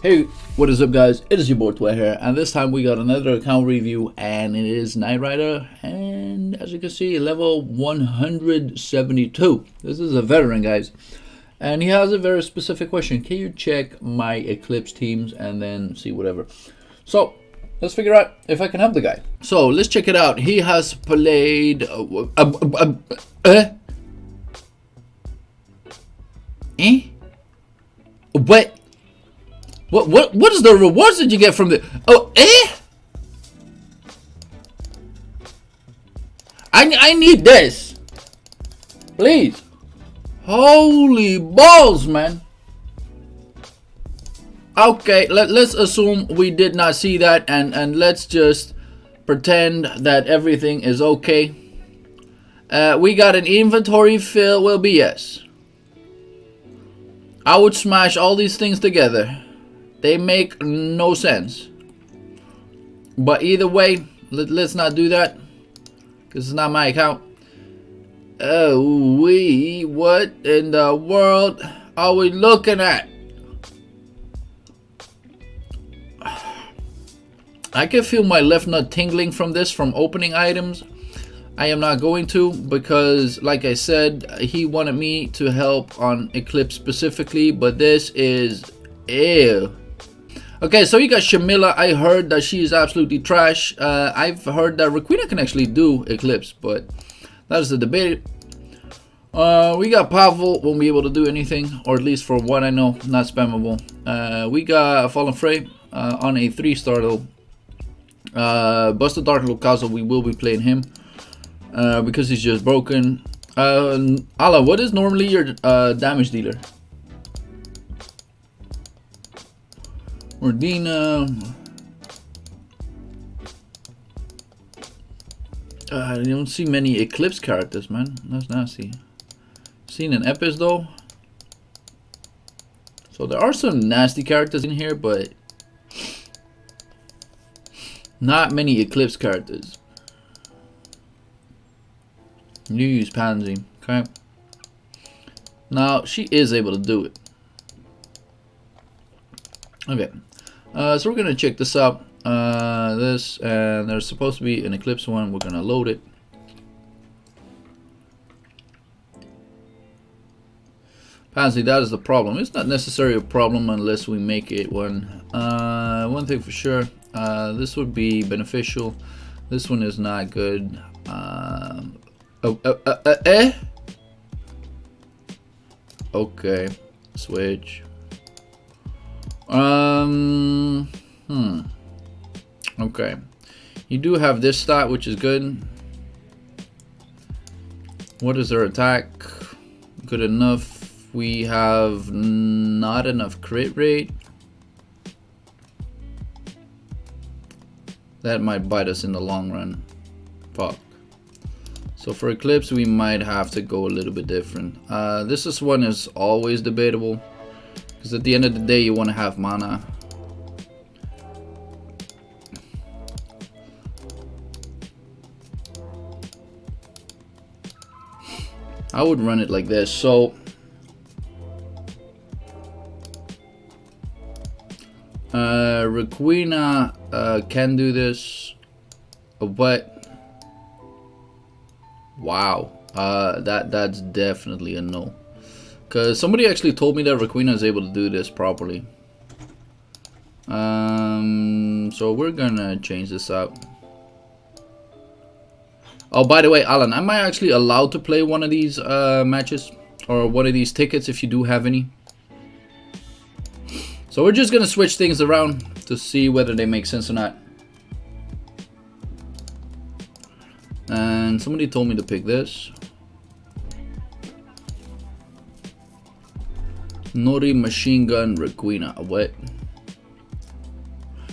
Hey, what is up guys? It is your boy Twa here, and this time we got another account review, and it is Knight Rider, and as you can see, level 172. This is a veteran, guys, and he has a very specific question. Can you check my Eclipse teams and then see whatever? So let's figure out if I can help the guy. So let's check it out. He has played What is the rewards that you get from the I need this, please. Holy balls, man. Okay, let's assume we did not see that, and let's just pretend that everything is okay. We got an inventory fill. Will be yes. I would smash all these things together. They make no sense. But either way, let's not do that, because it's not my account. Oh, what in the world are we looking at? I can feel my left nut tingling from this, from opening items. I am not going to, because like I said, he wanted me to help on Eclipse specifically, but this is ew. Okay, so you got Shamila. I heard that she is absolutely trash. I've heard that Requena can actually do Eclipse, but that's the debate. We got Pavel, won't be able to do anything, or at least for what I know, not spammable. We got Fallen Frey on a 3-star though. Busted Dark Lucaso, we will be playing him because he's just broken. Ala, what is normally your damage dealer? Ordina. I don't see many Eclipse characters, man. That's nasty. Seen an Epis though. So there are some nasty characters in here, but not many Eclipse characters. You use Pansy, okay? Now she is able to do it. Okay. So we're gonna check this out. This, and there's supposed to be an Eclipse one. We're gonna load it. Pansy, that is the problem. It's not necessarily a problem unless we make it one. One thing for sure, this would be beneficial. This one is not good. Okay, switch. Okay, you do have this stat, which is good. What is their attack? Good enough. We have not enough crit rate. That might bite us in the long run. Fuck. So for Eclipse, we might have to go a little bit different. This one is always debatable, because at the end of the day, you want to have mana. I would run it like this. So Requena can do this, but wow, that's definitely a no. Because somebody actually told me that Requena is able to do this properly. So we're gonna change this up. Oh, by the way, Alan, am I actually allowed to play one of these matches? Or one of these tickets if you do have any? So we're just gonna switch things around to see whether they make sense or not. And somebody told me to pick this. Nori Machine Gun Requena. What?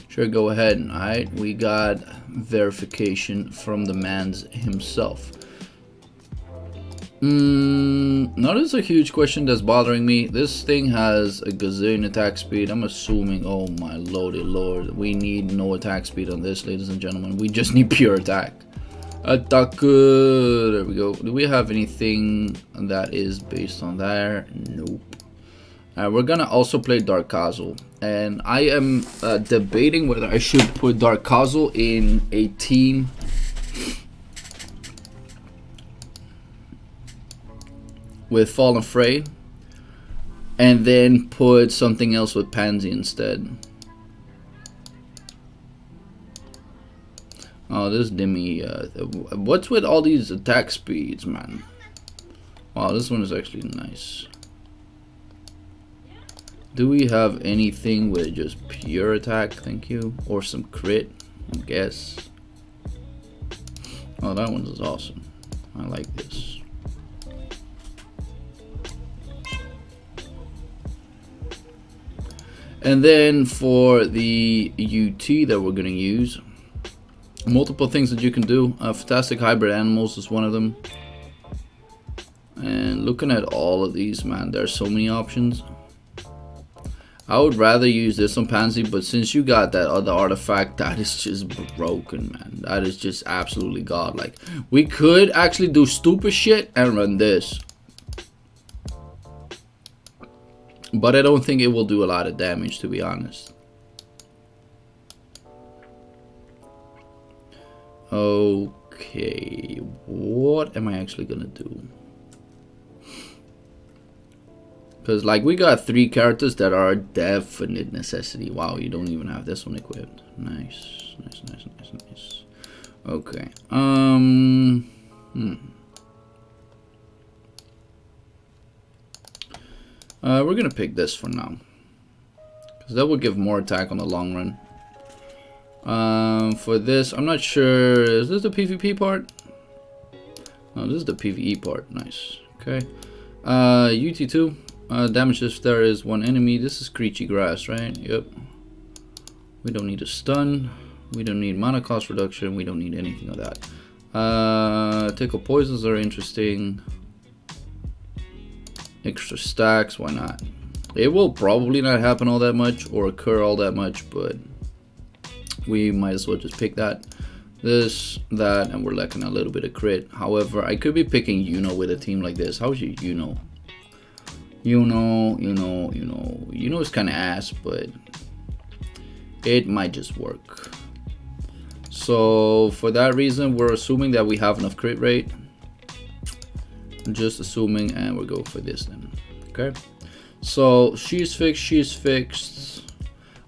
Sure, go ahead. Alright, we got verification from the man's himself. Notice a huge question that's bothering me. This thing has a gazillion attack speed. I'm assuming, oh my lordy lord, we need no attack speed on this, ladies and gentlemen. We just need pure attack. Attack. There we go. Do we have anything that is based on there? Nope. We're gonna also play Dark Kazel, and I am debating whether I should put Dark Kazel in a team with Fallen Fray, and then put something else with Pansy instead. Oh, this Demi, what's with all these attack speeds, man? Wow, this one is actually nice. Do we have anything with just pure attack? Thank you. Or some crit, I guess. Oh, that one is awesome. I like this. And then for the UT that we're going to use, multiple things that you can do. Fantastic Hybrid Animals is one of them. And looking at all of these, man, there's so many options. I would rather use this on Pansy, but since you got that other artifact, that is just broken, man. That is just absolutely godlike. We could actually do stupid shit and run this, but I don't think it will do a lot of damage, to be honest. Okay, what am I actually gonna do? Because, like, we got 3 characters that are a definite necessity. Wow, you don't even have this one equipped. Nice. Nice, nice, nice, nice. Okay. We're going to pick this for now. Because that will give more attack on the long run. For this, I'm not sure. Is this the PvP part? No, this is the PvE part. Nice. Okay. UT2. Damage if there is one enemy. This is Screechy Grass, right? Yep. We don't need a stun. We don't need mana cost reduction. We don't need anything of that. Tickle poisons are interesting. Extra stacks, why not? It will probably not happen all that much or occur all that much, but we might as well just pick that. This, that, and we're lacking a little bit of crit. However, I could be picking with a team like this. How's your it's kind of ass, but it might just work. So for that reason, we're assuming that we have enough crit rate. Just assuming, and we'll go for this then. Okay, so she's fixed.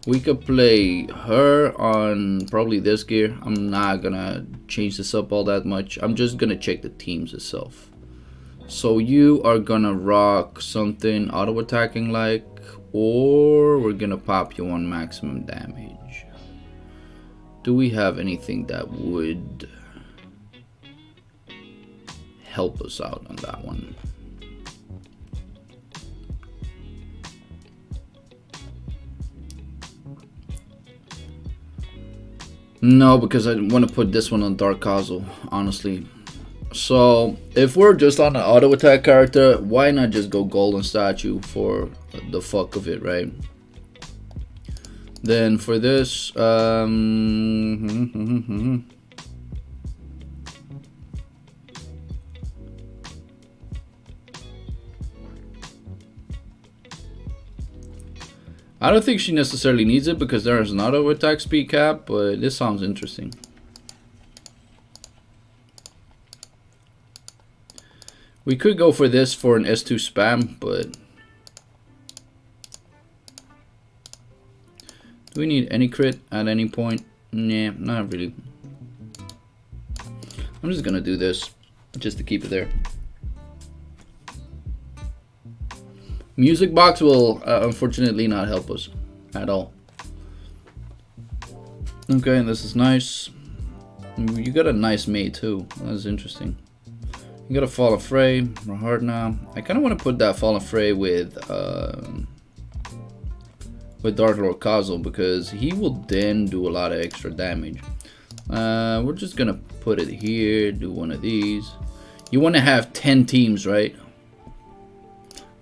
We could play her on probably this gear. I'm not gonna change this up all that much. I'm just gonna check the teams itself. So you are gonna rock something auto attacking like, or we're gonna pop you on maximum damage. Do we have anything that would help us out on that one? No, because I want to put this one on Dark Kazel, honestly. So if we're just on an auto attack character, why not just go golden statue for the fuck of it, right? Then for this, I don't think she necessarily needs it because there is an auto attack speed cap, but this sounds interesting. We could go for this for an S2 spam, but do we need any crit at any point? Nah, not really. I'm just gonna do this just to keep it there. Music box will unfortunately not help us at all. Okay, this is nice. You got a nice mate too. That's interesting. You got a Fallen Fray. We're hard now. I kind of want to put that Fallen Fray with Dark Lord Kazel because he will then do a lot of extra damage. We're just gonna put it here. Do one of these. You want to have 10 teams, right?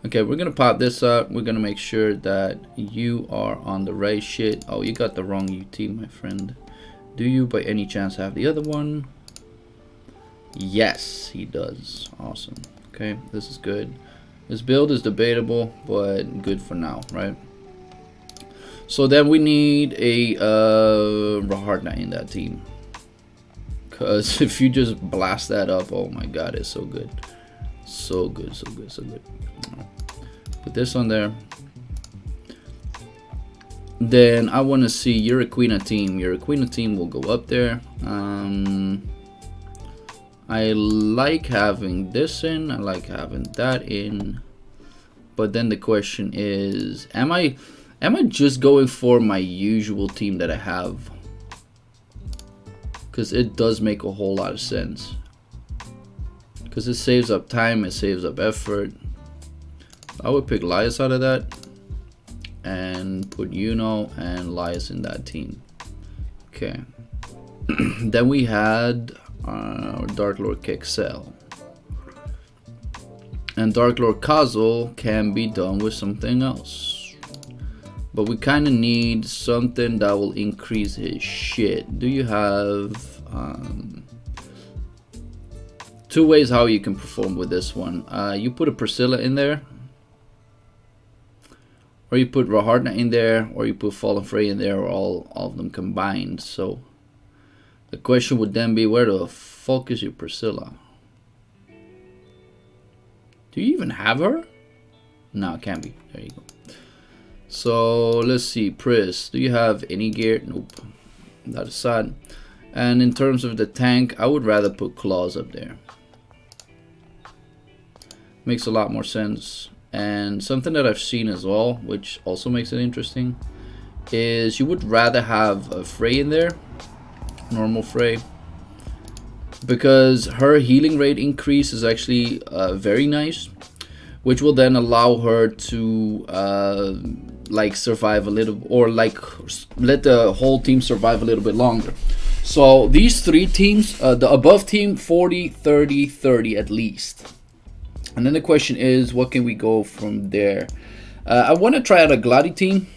Okay, we're gonna pop this up. We're gonna make sure that you are on the right shit. Oh, you got the wrong UT, my friend. Do you by any chance have the other one? Yes, he does. Awesome. Okay, this is good. This build is debatable, but good for now, right? So then we need a Raharna in that team. Because if you just blast that up, oh my god, it's so good. So good, so good, so good. Put this on there. Then I want to see your Aquina team. Your Aquina team will go up there. I like having this in. I like having that in. But then the question is, am I just going for my usual team that I have? Because it does make a whole lot of sense. Because it saves up time, it saves up effort. I would pick Lias out of that. And put Yuno and Lias in that team. Okay. Then we had Dark Lord Kexel. And Dark Lord Kazel can be done with something else. But we kind of need something that will increase his shit. Do you have two ways how you can perform with this one? You put a Priscilla in there. Or you put Raharna in there. Or you put Fallen Frey in there. Or all of them combined. So the question would then be, where the fuck is your Priscilla? Do you even have her? No, it can't be. There you go. So let's see, Pris, do you have any gear? Nope. That aside. And in terms of the tank, I would rather put Claws up there. Makes a lot more sense. And something that I've seen as well, which also makes it interesting, is you would rather have a Frey in there. Normal Frey. Because her healing rate increase is actually very nice, which will then allow her to like survive a little, or like let the whole team survive a little bit longer. So these three teams, the above team, 40, 30, 30 at least. And then the question is, what can we go from there? I want to try out a Gladi team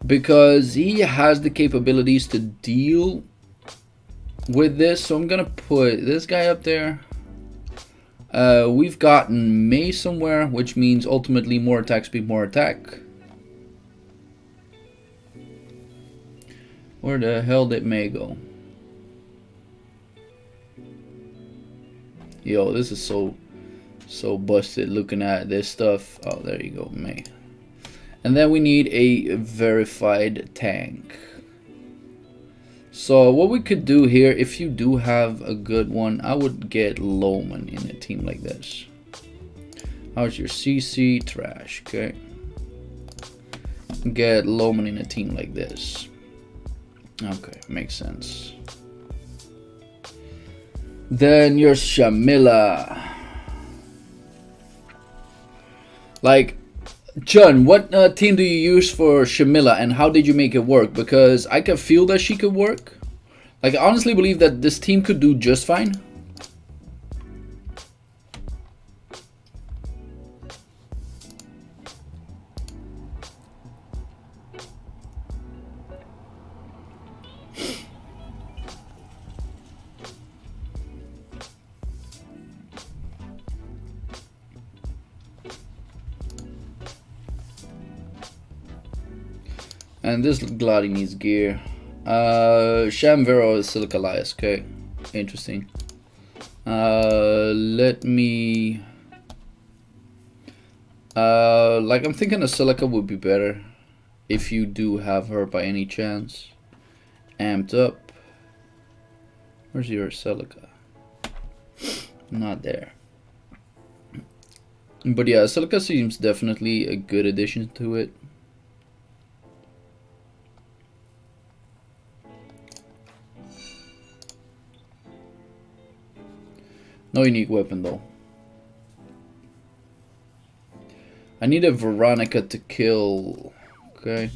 because he has the capabilities to deal with this. So I'm gonna put this guy up there. We've gotten May somewhere, which means ultimately more attack speed, more attack. Where the hell did May go? Yo, this is so busted looking at this stuff. Oh, there you go, May. And then we need a verified tank. So what we could do here, if you do have a good one, I would get Loman in a team like this. How's your CC? Trash, okay. Get Loman in a team like this. Okay, makes sense. Then your Shamila. Like, Chun, what team do you use for Shamila and how did you make it work? Because I can feel that she could work. Like, I honestly believe that this team could do just fine. And this Gladi needs gear. Shamvero is Silica Lias, okay. Interesting. Let me... like, I'm thinking a Silica would be better. If you do have her by any chance. Amped up. Where's your Silica? Not there. But yeah, Silica seems definitely a good addition to it. No unique weapon though. I need a Veronica to kill. Okay.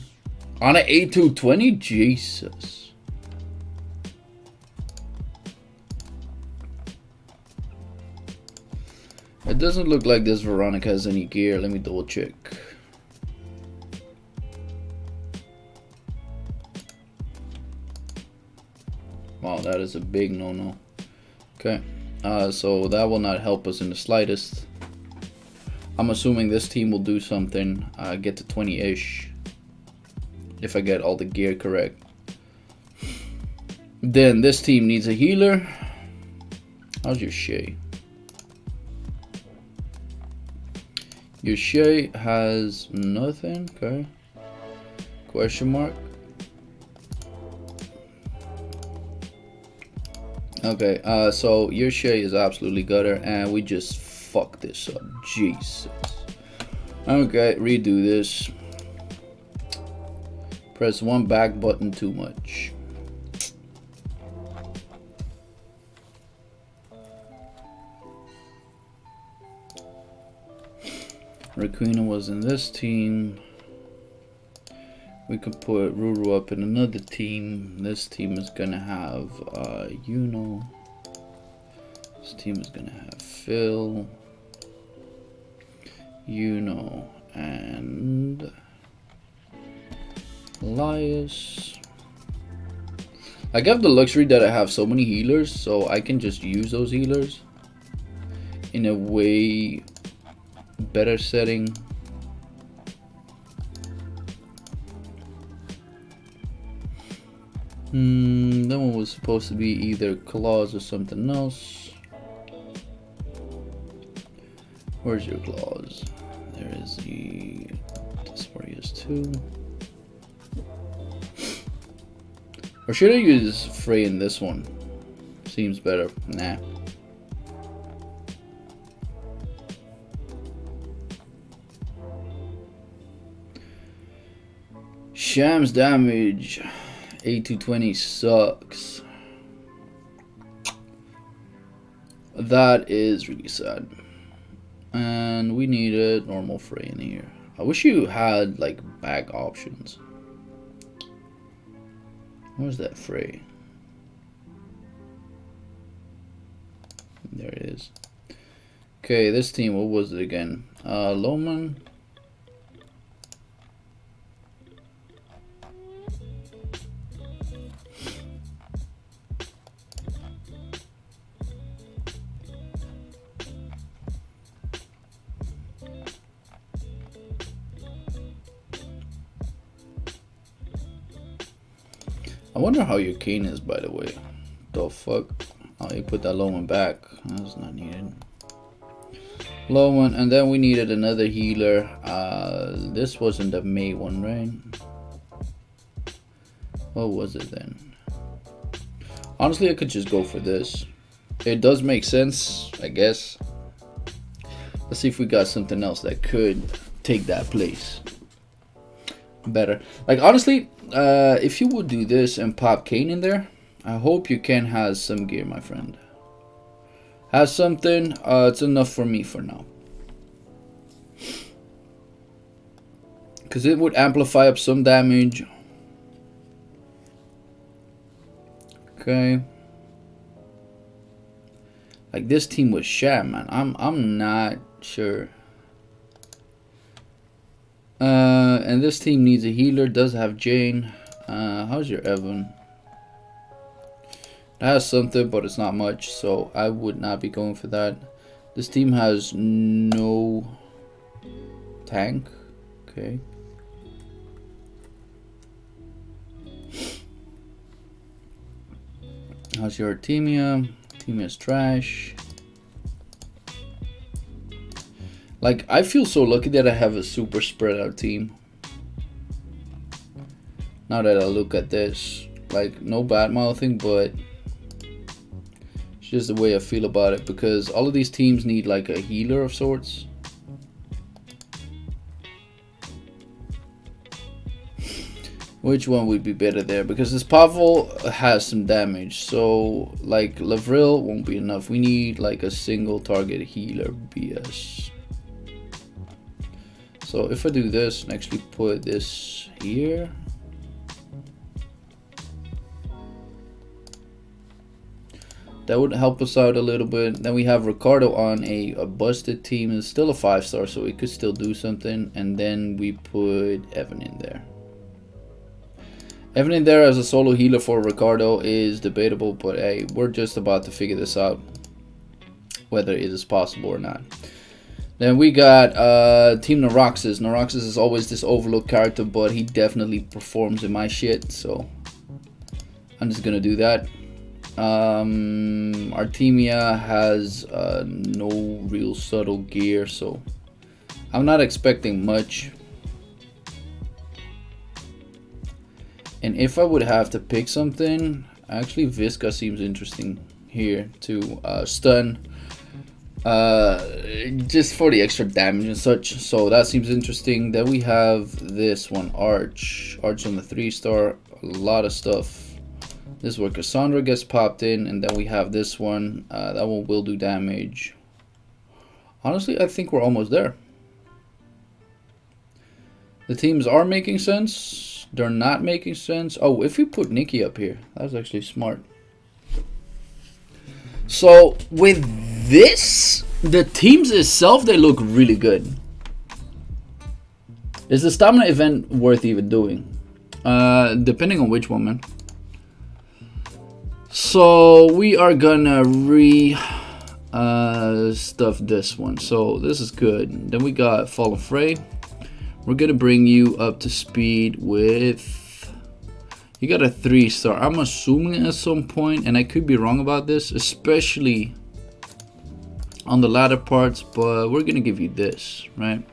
On an A220? Jesus. It doesn't look like this Veronica has any gear. Let me double check. Wow, that is a big no-no. Okay. So that will not help us in the slightest. I'm assuming this team will do something, get to 20-ish, if I get all the gear correct. Then this team needs a healer. How's your Shay? Your Shay has nothing, okay. Question mark. Okay, so your Shay is absolutely gutter, and we just fucked this up. Jesus. Okay, redo this. Press one back button too much. Raquina was in this team. We could put Ruru up in another team. This team is gonna have Yuno. This team is gonna have Phil, Yuno, and Elias. I have the luxury that I have so many healers, so I can just use those healers in a way better setting. That one was supposed to be either claws or something else. Where's your claws? There is the Desorius 2. Or should I use Frey in this one? Seems better. Nah. Sham's damage. A220 sucks. That is really sad. And we need a normal Frey in here. I wish you had like bag options. Where's that Frey? There it is. Okay, this team, what was it again? Loman. I wonder how your cane is, by the way. The fuck? Oh, you put that low one back. That's not needed. Low one, and then we needed another healer. This wasn't the May one, right? What was it then? Honestly, I could just go for this. It does make sense, I guess. Let's see if we got something else that could take that place better. Like, honestly, if you would do this and pop Kane in there, I hope you can have some gear, my friend. Has something, it's enough for me for now. Because it would amplify up some damage. Okay. Like, this team was Sham, man. I'm not sure. And this team needs a healer. Does have Jane. How's your Evan? It has something, but it's not much, so I would not be going for that. This team has no tank. Okay. How's your Artemia? Artemia's trash. Like, I feel so lucky that I have a super spread out team. Now that I look at this, like, no bad mouthing, but it's just the way I feel about it, because all of these teams need like a healer of sorts. Which one would be better there? Because this Pavel has some damage, so like Lavril won't be enough. We need like a single target healer BS. So if I do this and actually put this here, that would help us out a little bit. Then we have Ricardo on a busted team. It's still a 5-star, so we could still do something. And then we put Evan in there. Evan in there as a solo healer for Ricardo is debatable, but hey, we're just about to figure this out, whether it is possible or not. Then we got Team Neuroxys. Neuroxys is always this overlooked character, but he definitely performs in my shit, so I'm just gonna do that. Artemia has no real subtle gear, so I'm not expecting much. And if I would have to pick something, actually Visca seems interesting here to stun, just for the extra damage and such, so that seems interesting. Then we have this one, Arch on the 3-star, a lot of stuff. This is where Cassandra gets popped in, and then we have this one, that one will do damage. Honestly, I think we're almost there. The teams are making sense, they're not making sense. Oh, if we put Nikki up here, that's actually smart. So with this, the teams itself, they look really good. Is the stamina event worth even doing? Depending on which one, man. So we are gonna stuff this one. So this is good. Then we got Fallen Fray. We're gonna bring you up to speed with, you got a 3-star. I'm assuming at some point, and I could be wrong about this, especially on the latter parts, but we're gonna give you this, right?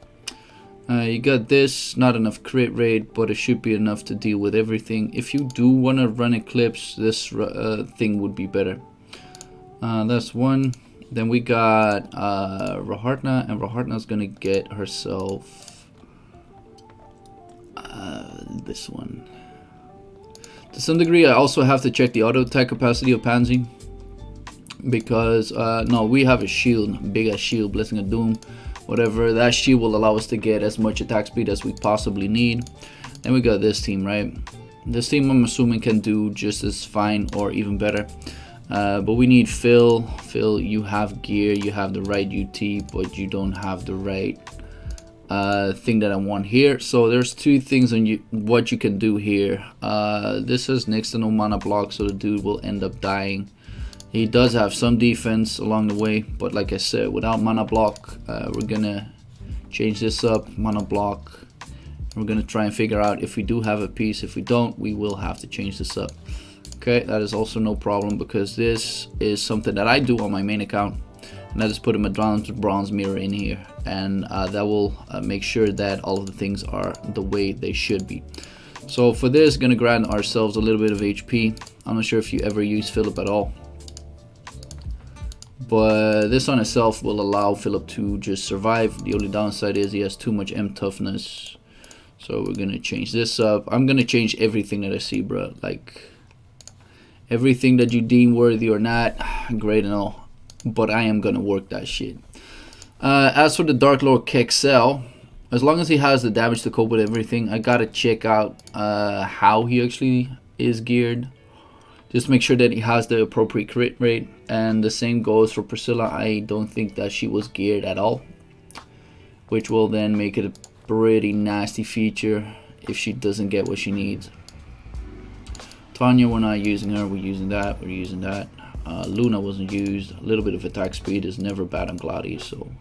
You got this, not enough crit rate, but it should be enough to deal with everything. If you do want to run Eclipse, this thing would be better. That's one. Then we got Rahartna, and Rahartna's gonna get herself this one. To some degree, I also have to check the auto attack capacity of Pansy, because no, we have a shield, big ass shield, Blessing of Doom, whatever. That shield will allow us to get as much attack speed as we possibly need. And we got this team, right? This team, I'm assuming, can do just as fine or even better. But we need Phil. Phil, you have gear, you have the right UT, but you don't have the right thing that I want here. So there's two things on you, what you can do here. This has next to no mana block, so the dude will end up dying. He does have some defense along the way, but like I said, without mana block, we're gonna change this up. Mana block. We're gonna try and figure out if we do have a piece. If we don't, we will have to change this up. Okay, that is also no problem, because this is something that I do on my main account, and I just put a bronze mirror in here, and that will make sure that all of the things are the way they should be. So for this, gonna grant ourselves a little bit of HP. I'm not sure if you ever use Philip at all, but this on itself will allow Philip to just survive. The only downside is he has too much M toughness, so we're gonna change this up. I'm gonna change everything that I see, bro. Like everything that you deem worthy or not, great and all, but I am gonna work that shit. As for the Dark Lord Kexel, as long as he has the damage to cope with everything, I gotta check out how he actually is geared. Just make sure that he has the appropriate crit rate, and the same goes for Priscilla. I don't think that she was geared at all, which will then make it a pretty nasty feature if she doesn't get what she needs. Tanya, we're not using her, we're using that, we're using that. Luna wasn't used. A little bit of attack speed is never bad on Gladius, so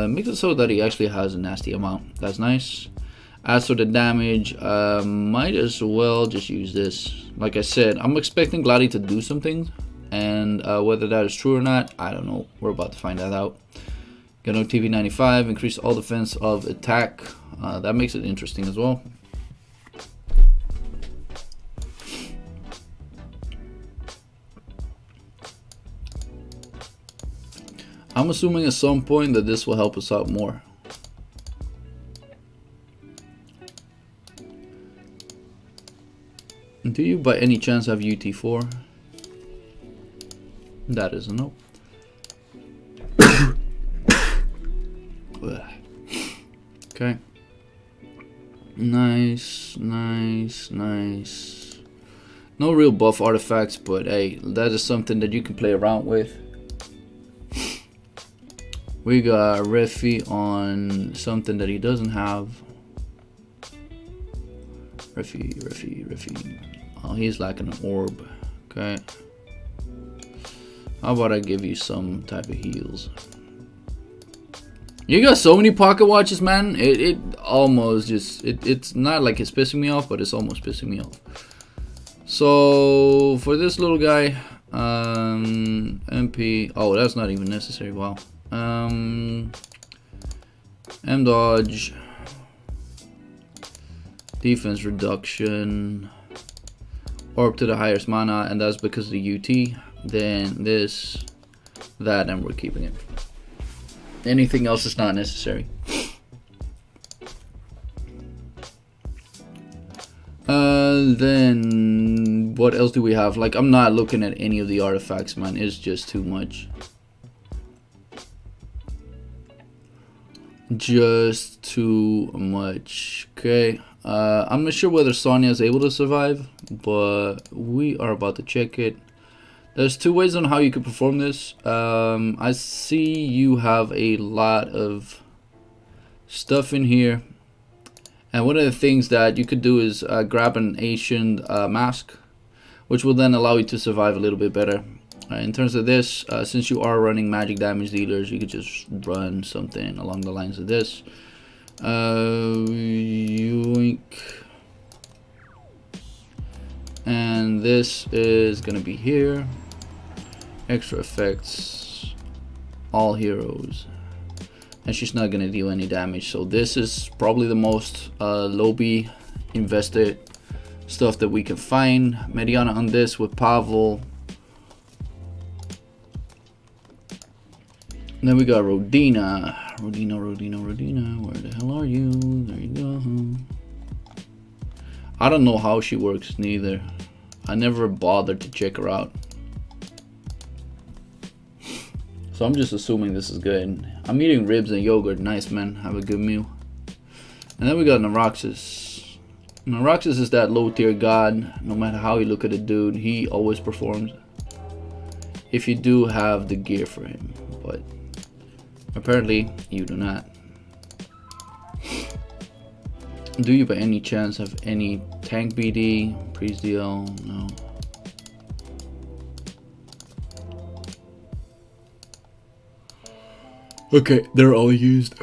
makes it so that he actually has a nasty amount. That's nice. As for the damage, might as well just use this. Like I said, I'm expecting Gladi to do something, and whether that is true or not, I don't know. We're about to find that out. Got no TV95, increase all defense of attack. That makes it interesting as well. I'm assuming at some point that this will help us out more. Do you by any chance have UT4? That is a no. Okay. Nice, nice, nice. No real buff artifacts, but hey, that is something that you can play around with. We got Refi on something that he doesn't have. Refi. Oh, he's lacking an orb. Okay. How about I give you some type of heals? You got so many pocket watches, man. It almost just it's not like it's pissing me off, but it's almost pissing me off. So for this little guy, MP. Oh, that's not even necessary. Wow. M dodge, defense reduction, orb to the highest mana, and that's because of the UT. Then this, that, and we're keeping it. Anything else is not necessary. Then what else do we have? Like, I'm not looking at any of the artifacts, man. It's just too much. Just too much. Okay. I'm not sure whether Sonya is able to survive, but we are about to check it. There's two ways on how you could perform this. I see you have a lot of stuff in here. And one of the things that you could do is grab an ancient mask, which will then allow you to survive a little bit better. In terms of this, since you are running magic damage dealers, you could just run something along the lines of this. Yoink. And this is gonna be here. Extra effects, all heroes, and she's not gonna deal any damage. So this is probably the most lobby invested stuff that we can find. Mediana on this with Pavel. And then we got Rodina. Rodina. Where the hell are you? There you go. I don't know how she works neither. I never bothered to check her out. So I'm just assuming this is good. I'm eating ribs and yogurt. Nice, man. Have a good meal. And then we got Naraxis. Naraxis is that low tier god. No matter how you look at the dude, he always performs. If you do have the gear for him. But apparently you do not. Do you by any chance have any tank BD? Priest DL? No. Okay, they're all used.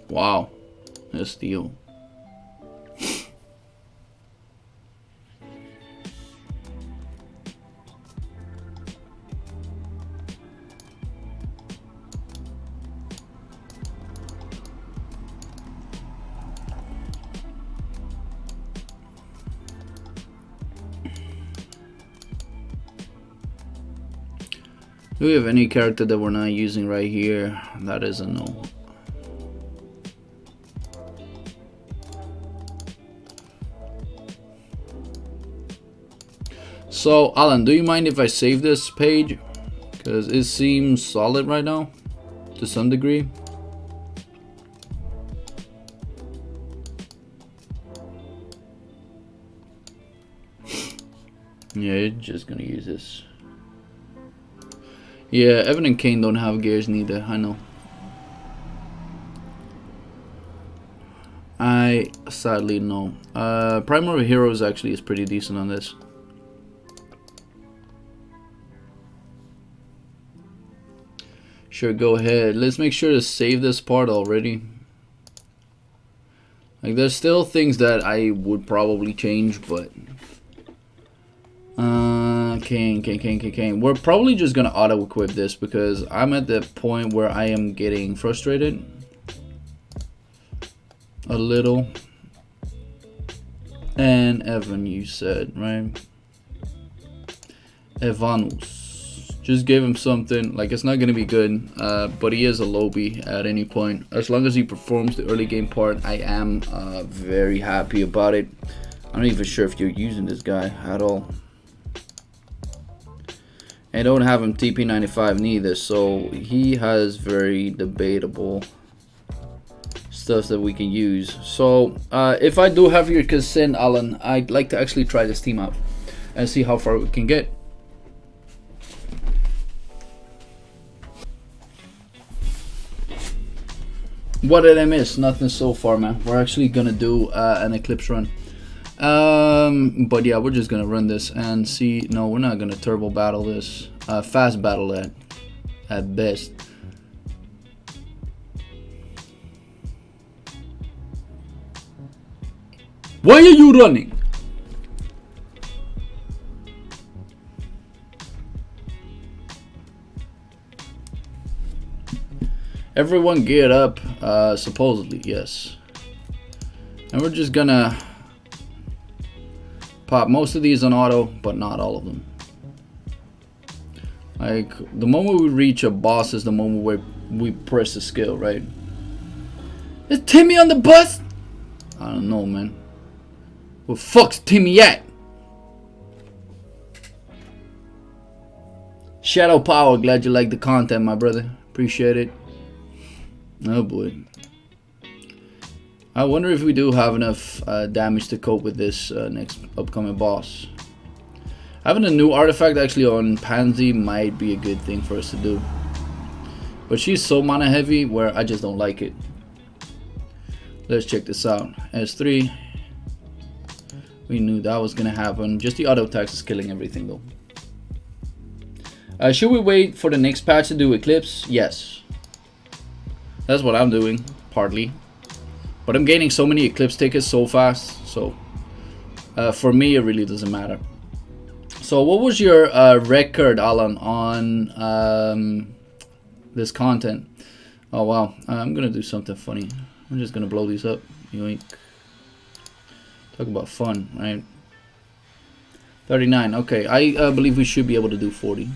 Wow, that's steel. Do we have any character that we're not using right here? That is a no. So, Alan, do you mind if I save this page? Because it seems solid right now, to some degree. Yeah, you're just gonna use this. Yeah, Evan and Kane don't have gears neither, I know. I sadly know. Primary Heroes actually is pretty decent on this. Sure, go ahead. Let's make sure to save this part already. Like, there's still things that I would probably change, but Kane. We're probably just gonna auto equip this because I'm at the point where I am getting frustrated a little. And Evan, you said, right? Evanus. Just give him something. Like, it's not gonna be good, but he is a lobby at any point. As long as he performs the early game part, I am very happy about it. I'm not even sure if you're using this guy at all. I don't have him TP95 neither, so he has very debatable stuff that we can use. So if I do have your consent, Alan, I'd like to actually try this team out and see how far we can get. What did I miss? Nothing so far, man. We're actually gonna do an Eclipse run. But yeah, we're just gonna run this and see. No, we're not gonna turbo battle this. Fast battle at best. Why are you running? Everyone geared up, supposedly, yes. And we're just gonna pop most of these on auto, but not all of them. Like, the moment we reach a boss is the moment where we press the skill, right? Is Timmy on the bus? I don't know, man. Where the fuck's Timmy at? Shadow Power, glad you like the content, my brother. Appreciate it. Oh boy. I wonder if we do have enough damage to cope with this next upcoming boss. Having a new artifact actually on Pansy might be a good thing for us to do. But she's so mana heavy where I just don't like it. Let's check this out. S3. We knew that was gonna happen. Just the auto attacks is killing everything though. Should we wait for the next patch to do Eclipse? Yes. That's what I'm doing, partly. But I'm gaining so many Eclipse tickets so fast, so for me it really doesn't matter. So what was your record, Alan, on this content? Oh wow, I'm gonna do something funny. I'm just gonna blow these up. Yoink. Talk about fun, right? 39, okay, I believe we should be able to do 40.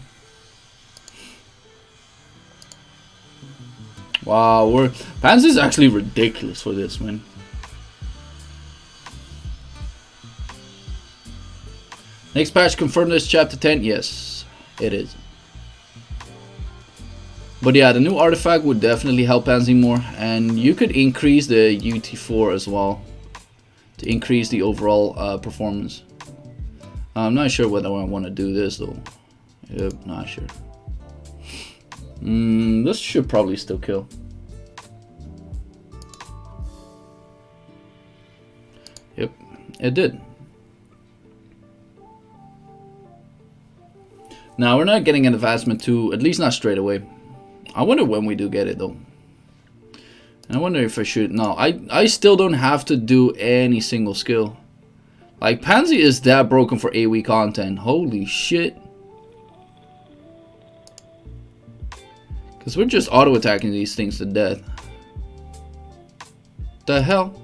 Wow, Pansy is actually ridiculous for this, man. Next patch confirmed this chapter 10? Yes, it is. But yeah, the new artifact would definitely help Pansy more, and you could increase the UT4 as well to increase the overall performance. I'm not sure whether I want to do this though. Yep, not sure. This should probably still kill. Yep, it did. Now we're not getting an advancement 2, at least not straight away. I wonder when we do get it though. And I wonder if I should. No, I still don't have to do any single skill. Like, Pansy is that broken for AoE content. Holy shit. Because we're just auto-attacking these things to death. The hell?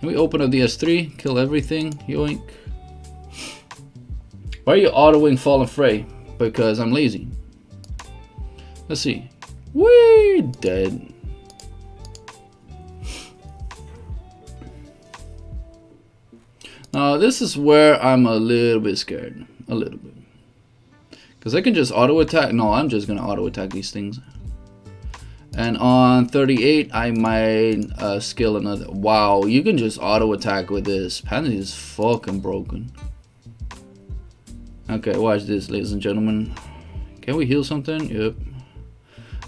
Can we open up the S3? Kill everything? Yoink. Why are you autoing Fallen Frey? Because I'm lazy. Let's see. We're dead. Now this is where I'm a little bit scared. A little bit. Because I can just auto-attack. No, I'm just going to auto-attack these things. And on 38, I might skill another. Wow, you can just auto-attack with this. Pansy is fucking broken. Okay, watch this, ladies and gentlemen. Can we heal something? Yep.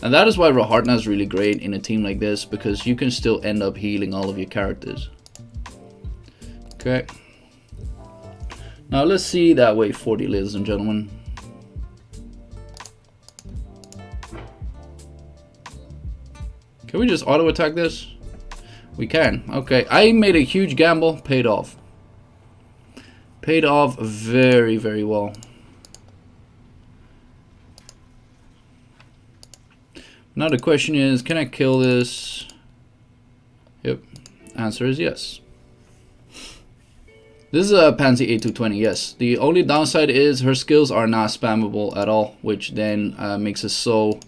And that is why Rahartna is really great in a team like this, because you can still end up healing all of your characters. Okay. Now let's see that way 40, ladies and gentlemen. Can we just auto attack this? We can. Okay, I made a huge gamble, paid off. Paid off very, very well. Now the question is, can I kill this? Yep, answer is yes. This is a Pansy 8220, yes. The only downside is her skills are not spammable at all, which then makes it so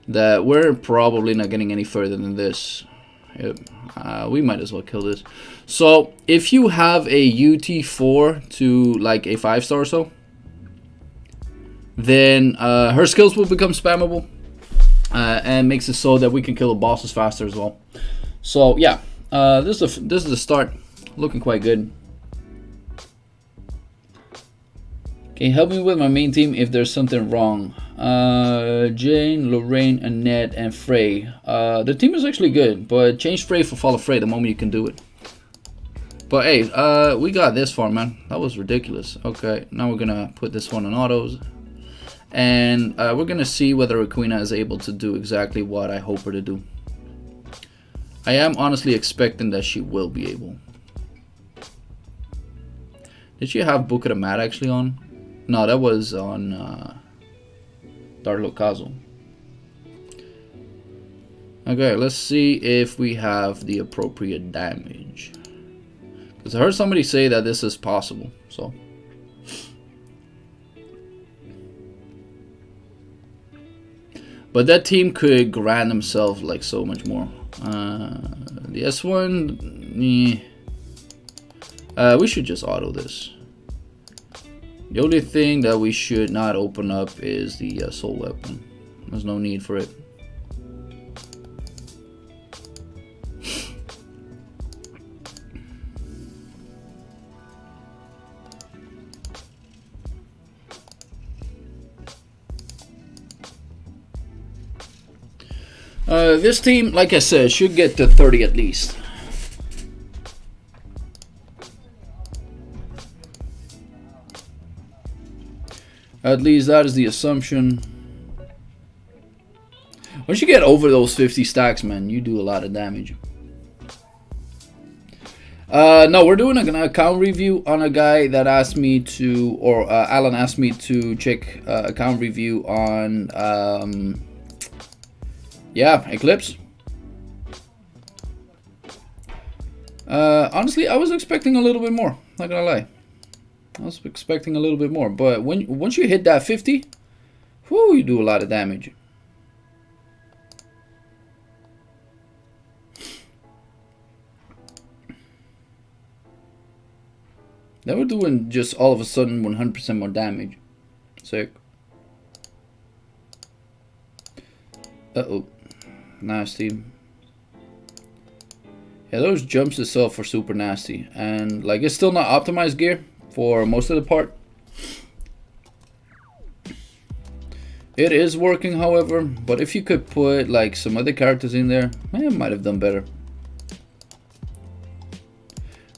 that we're probably not getting any further than this. Yep. We might as well kill this. So if you have a UT4 to like a 5-star or so, then her skills will become spammable, and makes it so that we can kill the bosses faster as well. So yeah, this is the start. Looking quite good. Can you help me with my main team if there's something wrong? Jane, Lorraine, Annette, and Frey. The team is actually good, but change Frey for Fall of Frey the moment you can do it. But hey, we got this far, man. That was ridiculous. Okay, now we're gonna put this one on autos. And we're gonna see whether Requena is able to do exactly what I hope her to do. I am honestly expecting that she will be able. Did she have Book of the Mat actually on? No, that was on Dark Locazo. Okay, let's see if we have the appropriate damage. Because I heard somebody say that this is possible, so. But that team could grant themselves like so much more. The S1, we should just auto this. The only thing that we should not open up is the soul weapon. There's no need for it. This team, like I said, should get to 30 at least. At least that is the assumption. Once you get over those 50 stacks, man, you do a lot of damage. No, we're doing an account review on a guy that asked me to, or Alan asked me to check account review on, yeah, Eclipse. Honestly, I was expecting a little bit more. Not gonna lie, I was expecting a little bit more. But once you hit that 50, whoo, you do a lot of damage. They were doing just all of a sudden 100% more damage. Sick. Uh-oh. Nasty. Yeah, those jumps itself are super nasty. And like, it's still not optimized gear for most of the part. It is working, however, but if you could put like some other characters in there, it might have done better.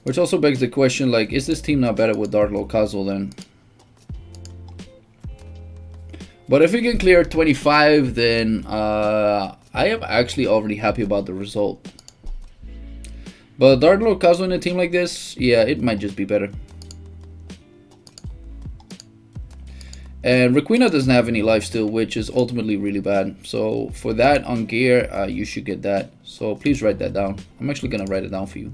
Which also begs the question, like, is this team not better with Dark Locazo then? But if we can clear 25, then I am actually already happy about the result. But Dark Locazo in a team like this, yeah, it might just be better. And Requena doesn't have any lifesteal, which is ultimately really bad. So for that on gear, you should get that. So please write that down. I'm actually gonna write it down for you.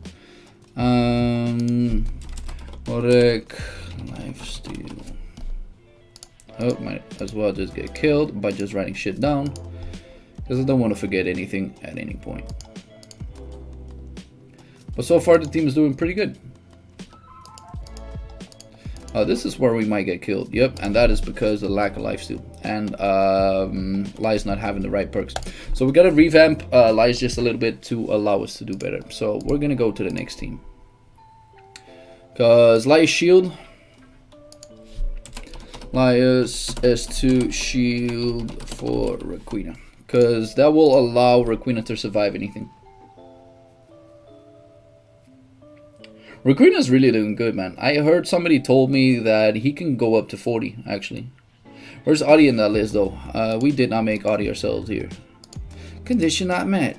Orek, lifesteal. Oh, might as well just get killed by just writing shit down, because I don't want to forget anything at any point. But so far the team is doing pretty good. This is where we might get killed. Yep, and that is because of the lack of lifesteal and Lai's not having the right perks. So we gotta revamp Lai's just a little bit to allow us to do better. So we're gonna go to the next team, because Lai's shield. Lai's S2 shield for Requena, because that will allow Requena to survive anything. Requena's really doing good, man. I heard somebody told me that he can go up to 40, actually. Where's Audie in that list, though? We did not make Audie ourselves here. Condition not met.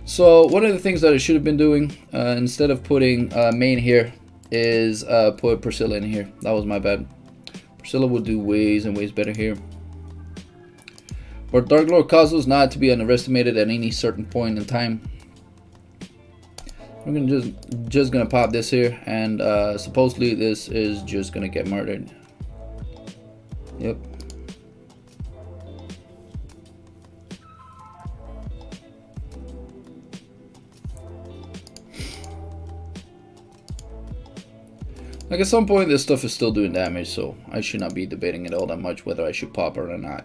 So one of the things that I should have been doing, instead of putting main here, is put Priscilla in here. That was my bad. Priscilla would do ways and ways better here. But Dark Locazo is not to be underestimated at any certain point in time. We're gonna just gonna pop this here, and supposedly this is just gonna get murdered. Yep. Like, at some point this stuff is still doing damage, so I should not be debating it all that much whether I should pop her or not.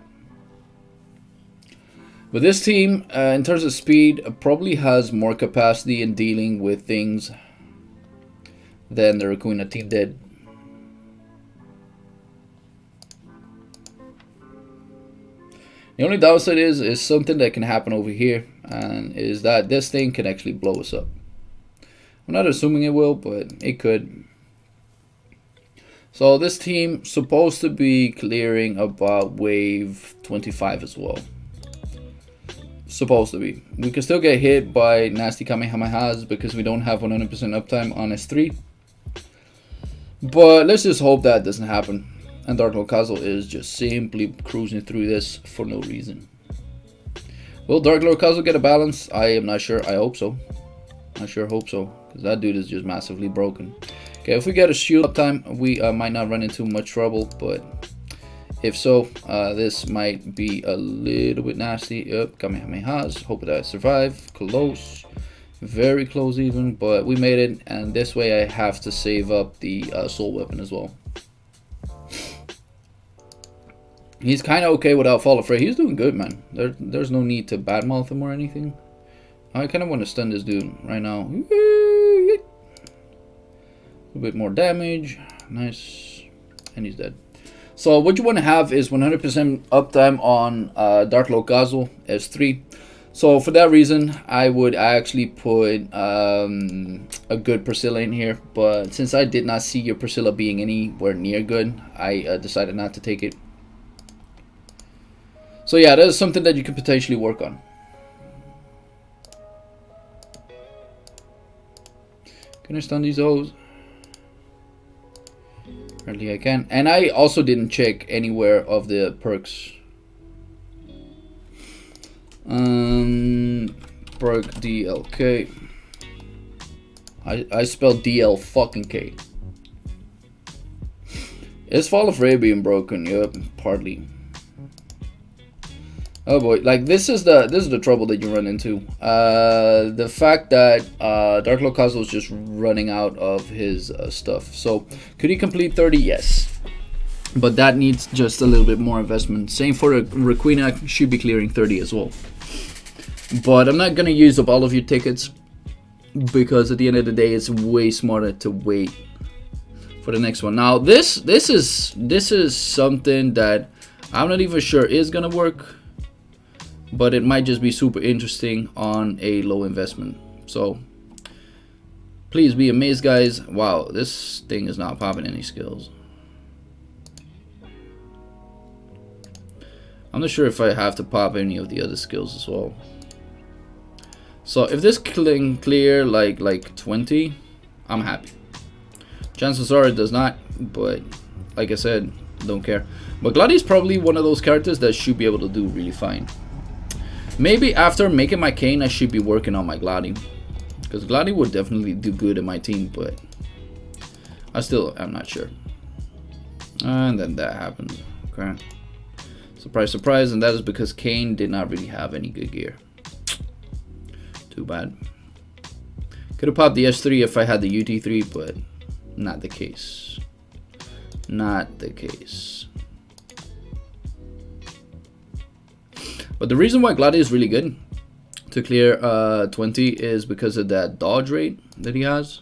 But this team, in terms of speed, probably has more capacity in dealing with things than the Requena team did. The only downside is something that can happen over here, and is that this thing can actually blow us up. I'm not assuming it will, but it could. So this team supposed to be clearing about wave 25 as well. Supposed to be. We can still get hit by nasty Kamehamehas because we don't have 100% uptime on S3. But let's just hope that doesn't happen. And Dark Lord Kazuo is just simply cruising through this for no reason. Will Dark Lord Kazuo get a balance? I am not sure. I hope so. I sure hope so. Because that dude is just massively broken. Okay, if we get a shield uptime, we might not run into much trouble. But if so, this might be a little bit nasty. Yep, Kamehamehas. Hope that I survive. Close. Very close even. But we made it. And this way I have to save up the soul weapon as well. He's kind of okay without Fall of Frey. He's doing good, man. There's no need to badmouth him or anything. I kind of want to stun this dude right now. A bit more damage. Nice. And he's dead. So what you want to have is 100% uptime on Dark Lord Kazuo S3. So for that reason, I would actually put a good Priscilla in here. But since I did not see your Priscilla being anywhere near good, I decided not to take it. So yeah, that is something that you could potentially work on. Can I stun these O's? Apparently I can. And I also didn't check anywhere of the perks. Perk DLK. I spelled DL fucking K. Is Fall of Frey being broken? Yep, partly. Oh boy, like this is the trouble that you run into. The fact that Dark Lord Kazuo is just running out of his stuff. So could he complete 30? Yes, but that needs just a little bit more investment. Same for Requena, should be clearing 30 as well. But I'm not gonna use up all of your tickets because at the end of the day, it's way smarter to wait for the next one. Now this is something that I'm not even sure is gonna work. But it might just be super interesting on a low investment. So please be amazed, guys. Wow, this thing is not popping any skills. I'm not sure if I have to pop any of the other skills as well. So if this can clear like 20, I'm happy. Chances are it does not, but like I said, don't care. But Gladi is probably one of those characters that should be able to do really fine. Maybe after making my Kain, I should be working on my Gladi. Because Gladi would definitely do good in my team, but I still am not sure. And then that happened. Okay. Surprise, surprise. And that is because Kain did not really have any good gear. Too bad. Could have popped the S3 if I had the UT3, but not the case. Not the case. But the reason why Gladi is really good to clear 20 is because of that dodge rate that he has.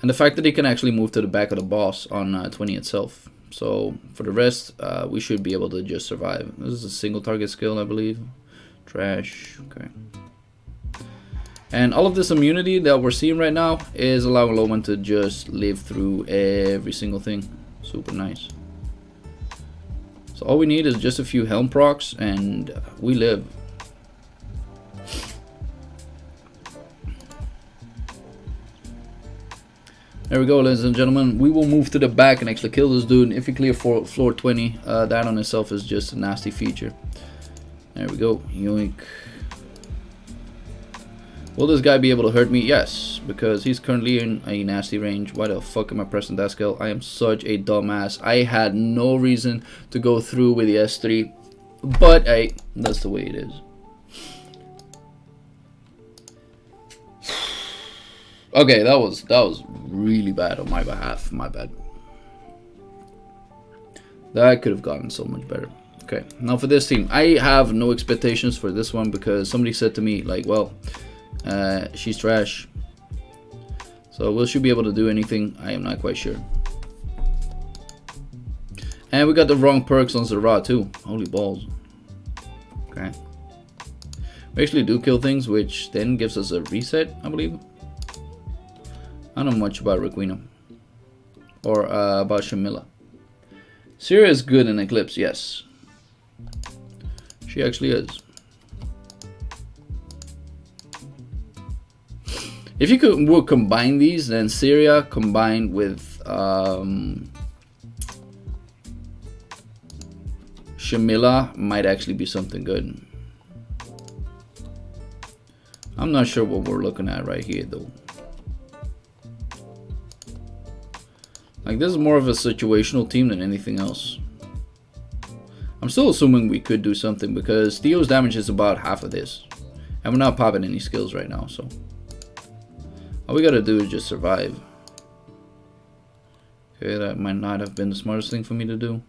And the fact that he can actually move to the back of the boss on 20 itself. So for the rest, we should be able to just survive. This is a single target skill, I believe. Trash. Okay. And all of this immunity that we're seeing right now is allowing Loman to just live through every single thing. Super nice. So all we need is just a few helm procs and we live. There we go, ladies and gentlemen. We will move to the back and actually kill this dude. If you clear floor 20, that on itself is just a nasty feature. There we go. Yoink. Will this guy be able to hurt me? Yes, because he's currently in a nasty range. Why the fuck am I pressing that skill? I am such a dumbass. I had no reason to go through with the S3, but hey, that's the way it is. Okay, that was really bad on my behalf. My bad. That could have gotten so much better. Okay, now for this team, I have no expectations for this one because somebody said to me like, well, she's trash. So will she be able to do anything? I am not quite sure. And we got the wrong perks on Zera too. Holy balls. Okay. We actually do kill things, which then gives us a reset, I believe. I don't know much about Requena. Or about Shamila. Syria is good in Eclipse, yes. She actually is. If you would combine these, then Syria combined with Shamila might actually be something good. I'm not sure what we're looking at right here though. Like, this is more of a situational team than anything else. I'm still assuming we could do something because Theo's damage is about half of this. And we're not popping any skills right now, so all we gotta do is just survive. Okay, that might not have been the smartest thing for me to do.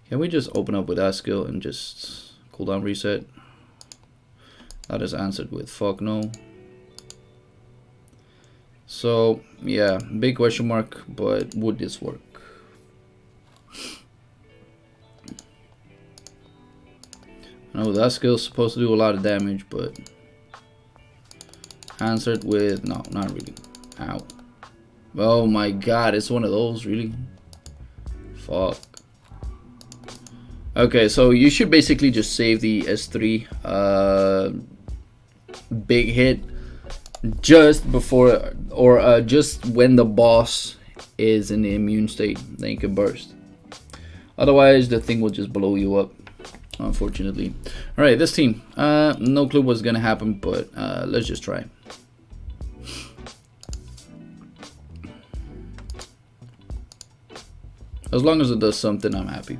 Can we just open up with that skill and just cooldown reset? That is answered with fuck no. So yeah, big question mark, but would this work? I know that skill is supposed to do a lot of damage, but answered with no, not really. Ow. Oh my god, it's one of those, really? Fuck. Okay, so you should basically just save the S3 big hit just before or just when the boss is in the immune state, then you can burst. Otherwise the thing will just blow you up, unfortunately. All right, this team, no clue what's gonna happen, but let's just try. As long as it does something, I'm happy.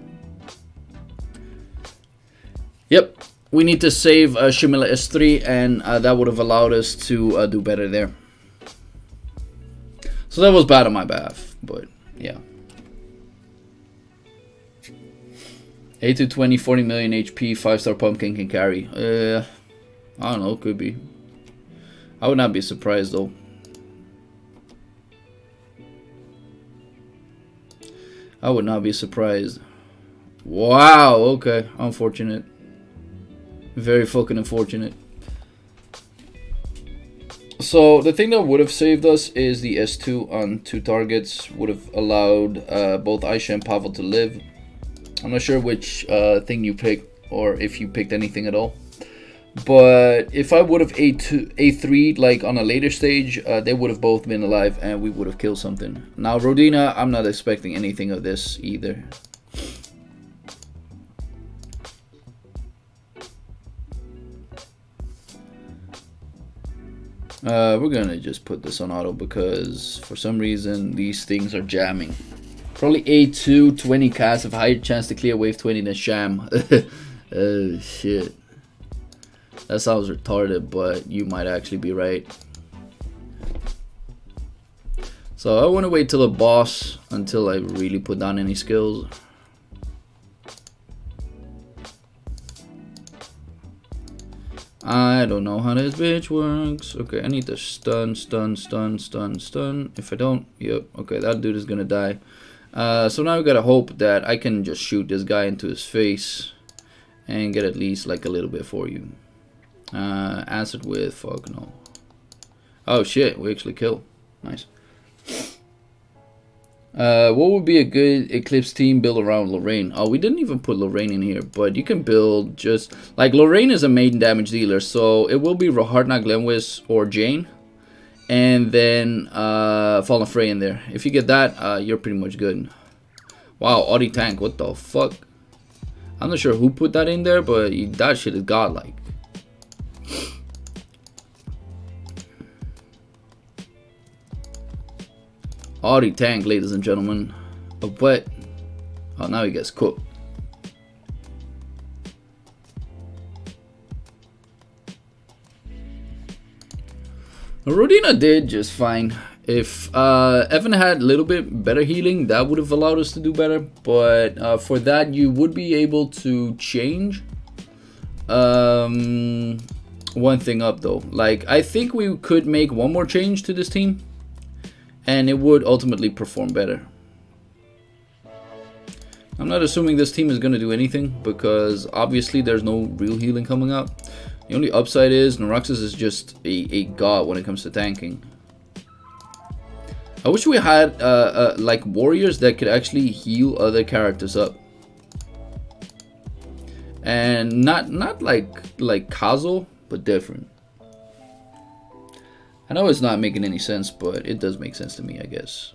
Yep, we need to save Shamila S3, and that would have allowed us to do better there. So that was bad on my behalf, but yeah. 8 to 20, 40 million HP, 5-star pumpkin can carry. I don't know, could be. I would not be surprised though. I would not be surprised. Wow, okay, unfortunate. Very fucking unfortunate. So the thing that would have saved us is the S2 on 2 targets. Would have allowed both Aisha and Pavel to live. I'm not sure which thing you picked, or if you picked anything at all. But if I would have A3 like on a later stage, they would have both been alive and we would have killed something. Now Rodina, I'm not expecting anything of this either. We're gonna just put this on auto because for some reason these things are jamming. Probably A2, 20 cast have higher chance to clear wave 20 than Sham. Oh shit. That sounds retarded, but you might actually be right. So I want to wait till the boss until I really put down any skills. I don't know how this bitch works. Okay, I need to stun. If I don't, yep. Okay, that dude is gonna die. So now we gotta hope that I can just shoot this guy into his face and get at least like a little bit for you. Answered with fuck no. Oh shit, we actually kill. Nice. What would be a good Eclipse team build around Lorraine? Oh, we didn't even put Lorraine in here, but you can build just like Lorraine is a main damage dealer, so it will be Rahardna, Glenwis, or Jane, and then Fallen Frey in there. If you get that, you're pretty much good. Wow, Audi tank, what the fuck? I'm not sure who put that in there, but that shit is godlike. Audi tank, ladies and gentlemen. But oh, now he gets cooked. Rodina did just fine. If Evan had a little bit better healing, that would have allowed us to do better. But for that, you would be able to change one thing up though. Like, I think we could make one more change to this team, and it would ultimately perform better. I'm not assuming this team is going to do anything because obviously there's no real healing coming up. The only upside is Neuroxus is just a god when it comes to tanking. I wish we had like warriors that could actually heal other characters up. And not like Kazo, but different. I know it's not making any sense, but it does make sense to me, I guess.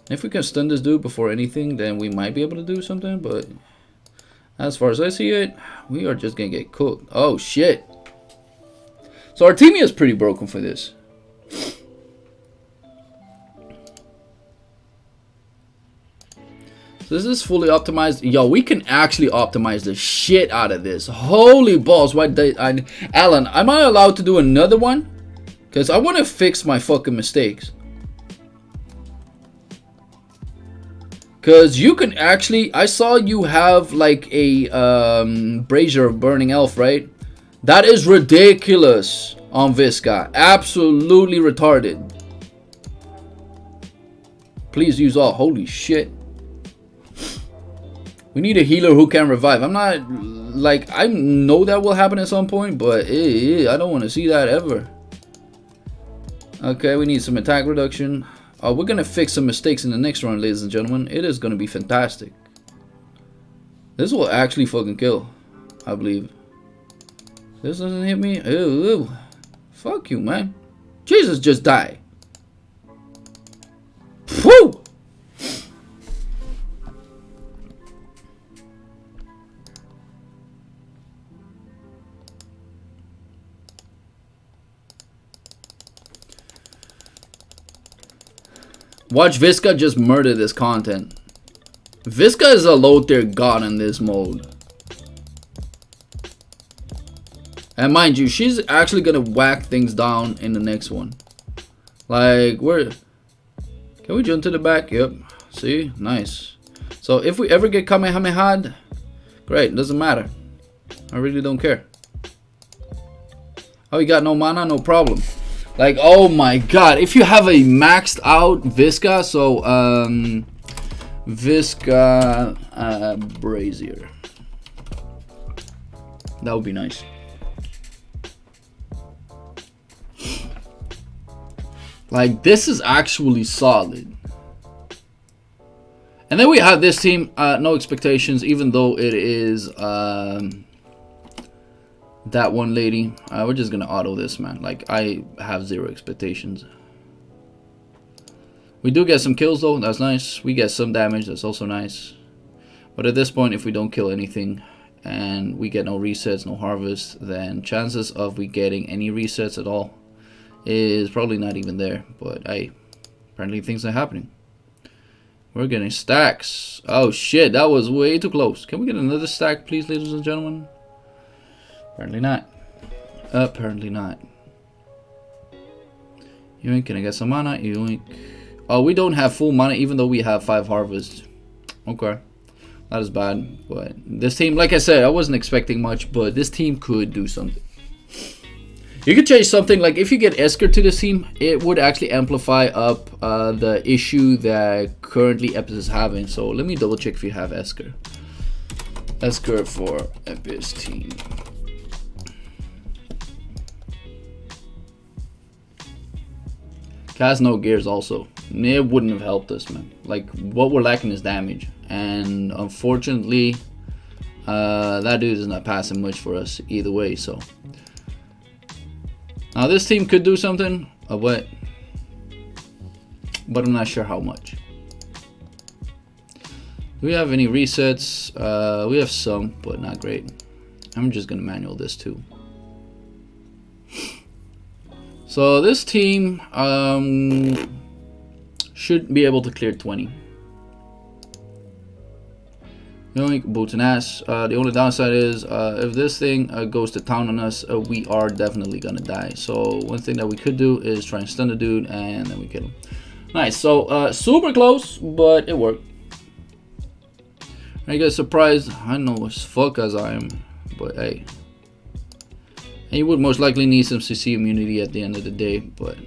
And if we can stun this dude before anything, then we might be able to do something, but as far as I see it, we are just gonna get cooked. Oh shit. So Artemia is pretty broken for this. So this is fully optimized. Yo, we can actually optimize the shit out of this. Holy balls. Why did Alan, am I allowed to do another one? Because I want to fix my fucking mistakes. Because you can actually, I saw you have like a brazier of burning elf, right? That is ridiculous on Visca. Absolutely retarded. Please use all. Holy shit. We need a healer who can revive. I'm not, like, I know that will happen at some point, but I don't want to see that ever. Okay, we need some attack reduction. We're going to fix some mistakes in the next round, ladies and gentlemen. It is going to be fantastic. This will actually fucking kill, I believe. This doesn't hit me. Ew. Fuck you, man. Jesus, just die. Whew! Watch Visca just murder this content. Visca is a low tier god in this mode. And mind you, she's actually gonna whack things down in the next one. Like, where? Can we jump to the back? Yep. See? Nice. So if we ever get Kamehameha, great. Doesn't matter. I really don't care. Oh, you got no mana? No problem. Like, oh my god, if you have a maxed out Visca, so Visca Brazier, that would be nice. Like, this is actually solid. And then we have this team, no expectations, even though it is that one lady. We're just gonna auto this, man. Like, I have zero expectations. We do get some kills though, that's nice. We get some damage, that's also nice. But at this point, if we don't kill anything and we get no resets, no harvest, then chances of we getting any resets at all is probably not even there. But hey, apparently things are happening. We're getting stacks. Oh shit, that was way too close. Can we get another stack, please, ladies and gentlemen? Apparently not. Apparently not. Yoink, can I get some mana? Yoink. Oh, we don't have full mana even though we have 5 harvests. Okay. Not as bad. But this team, like I said, I wasn't expecting much, but this team could do something. You could change something, like if you get Esker to this team, it would actually amplify up the issue that currently Epis is having. So let me double check if you have Esker. Esker for Epis team. Has no gears also. It wouldn't have helped us, man. Like, what we're lacking is damage. And unfortunately, that dude is not passing much for us either way, so. Now this team could do something, but I'm not sure how much. Do we have any resets? We have some, but not great. I'm just gonna manual this too. So this team should be able to clear 20. Yoink, boots and ass. The only downside is if this thing goes to town on us, we are definitely gonna die. So one thing that we could do is try and stun the dude and then we kill him. Nice. So super close, but it worked. Are you guys surprised? I know as fuck as I am, but hey. And you would most likely need some CC immunity at the end of the day, but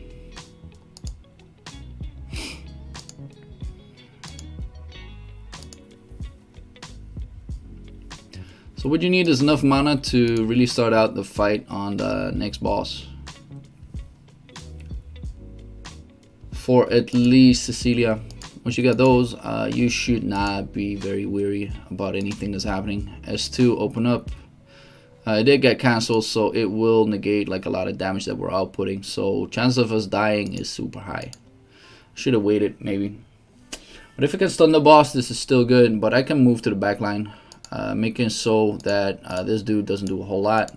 So what you need is enough mana to really start out the fight on the next boss. For at least Cecilia. Once you got those, you should not be very weary about anything that's happening. S2 open up. It did get cancelled, so it will negate like a lot of damage that we're outputting. So chance of us dying is super high. Should have waited maybe. But if I can stun the boss, this is still good. But I can move to the back line, making so that this dude doesn't do a whole lot.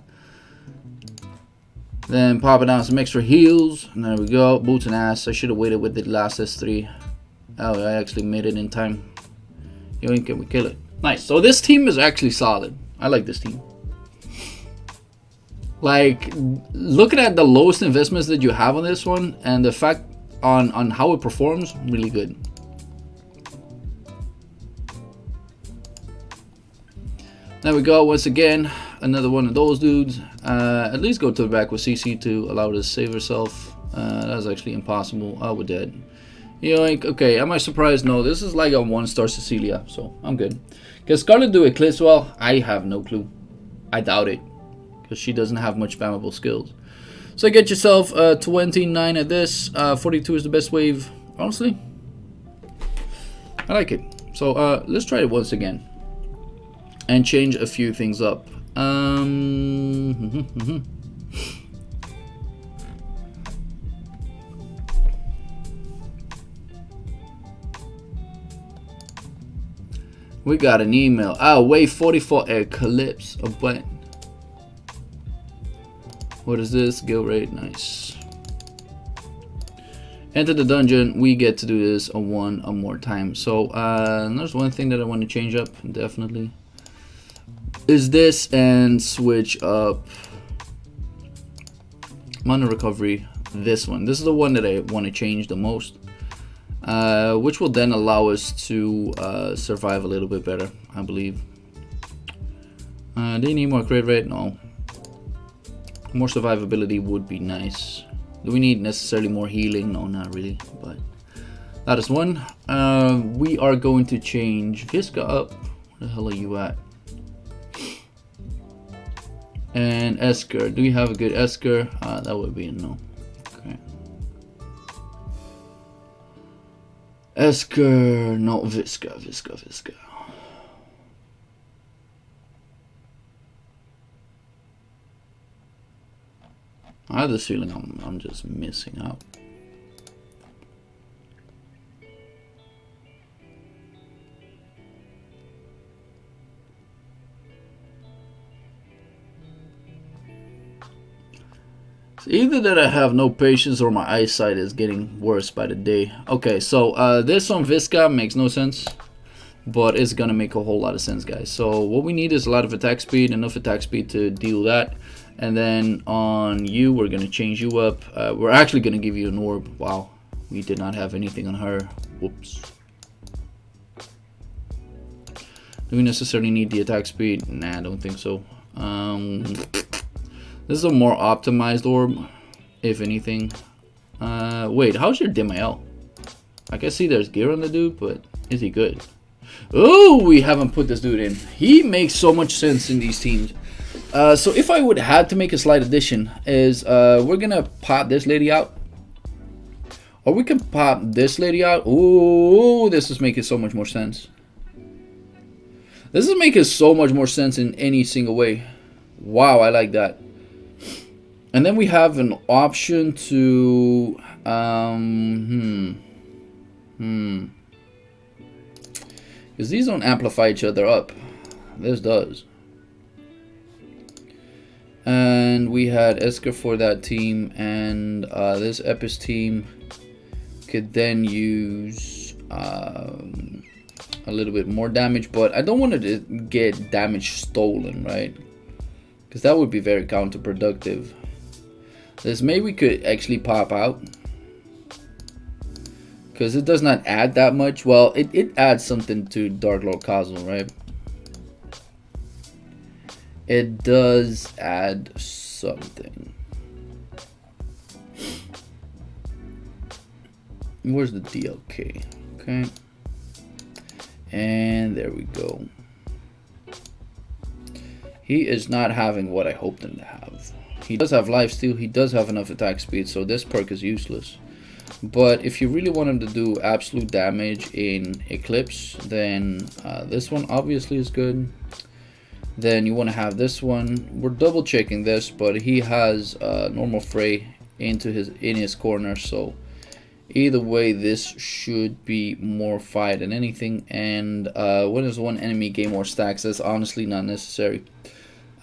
Then popping down some extra heals, and there we go. Boots and ass. I should have waited with the last S3. Oh, I actually made it in time. Yoink, can we kill it? Nice. So this team is actually solid. I like this team. Like, looking at the lowest investments that you have on this one, and the fact on how it performs, really good. There we go. Once again, another one of those dudes. At least go to the back with CC to allow her to save herself. That's actually impossible. Oh, we're dead. Yoink. Okay, am I surprised? No, this is like a 1-star Cecilia, so I'm good. Can Scarlet do Eclipse well? I have no clue. I doubt it, because she doesn't have much spammable skills. So get yourself 29 at this. 42 is the best wave. Honestly, I like it. So let's try it once again and change a few things up. We got an email. Wave 44 Eclipse. A button. What is this? Guild rate. Nice. Enter the dungeon. We get to do this one more time. So there's one thing that I want to change up. Definitely. Is this, and switch up mana recovery. This one. This is the one that I want to change the most. Which will then allow us to survive a little bit better, I believe. Do you need more crit rate? No. More survivability would be nice. Do we need necessarily more healing? No, not really, but that is one. We are going to change Visca up. Where the hell are you at? And Esker. Do we have a good Esker? That would be a no. Okay. Esker, no, Visca. I have this feeling I'm just missing out. It's either that I have no patience or my eyesight is getting worse by the day. Okay, so this on Visca makes no sense, but it's gonna make a whole lot of sense, guys. So what we need is a lot of attack speed, enough attack speed to deal that. And then on you, we're gonna change you up. We're actually gonna give you an orb. Wow, we did not have anything on her. Whoops. Do we necessarily need the attack speed? Nah, I don't think so. This is a more optimized orb, if anything. Wait, how's your DML? I can see there's gear on the dude, but is he good? Oh, we haven't put this dude in. He makes so much sense in these teams. So if I would have to make a slight addition, is we're gonna pop this lady out, or we can pop this lady out. Ooh, this is making so much more sense. This is making so much more sense in any single way. Wow, I like that. And then we have an option to because these don't amplify each other up. This does. And we had Esker for that team, and this Epis team could then use a little bit more damage, but I don't want it to get damage stolen, right? Because that would be very counterproductive. This maybe we could actually pop out, because it does not add that much. Well, it adds something to Dark Lord Cosmo, right? It does add something. Where's the DLK? Okay. And there we go. He is not having what I hoped him to have. He does have lifesteal, he does have enough attack speed, so this perk is useless. But if you really want him to do absolute damage in Eclipse, then this one obviously is good. Then you want to have this one. We're double checking this, but he has normal fray in his corner, so either way this should be more fight than anything. And when does one enemy gain more stacks? That's honestly not necessary.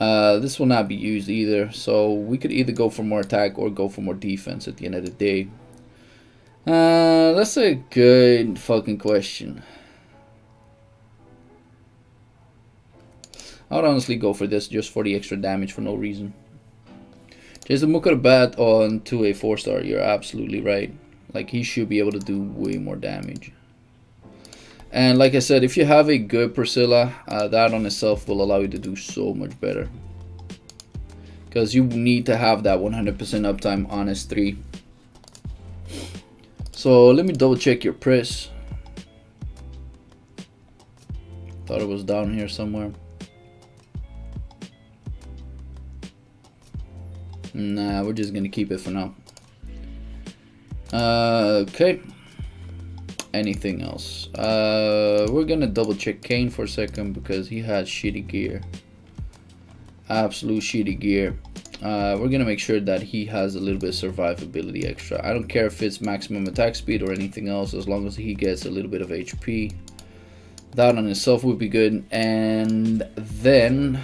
This will not be used either, so we could either go for more attack or go for more defense at the end of the day. That's a good fucking question. I would honestly go for this just for the extra damage for no reason. Jason Moore could have bet on to a 4-star. You're absolutely right. Like, he should be able to do way more damage. And like I said, if you have a good Priscilla, that on itself will allow you to do so much better. Because you need to have that 100% uptime on S3. So let me double check your Pris. Thought it was down here somewhere. Nah, we're just gonna keep it for now. Okay. Anything else? We're gonna double check Kane for a second because he has shitty gear. Absolute shitty gear. We're gonna make sure that he has a little bit of survivability extra. I don't care if it's maximum attack speed or anything else, as long as he gets a little bit of HP. That on itself would be good. And then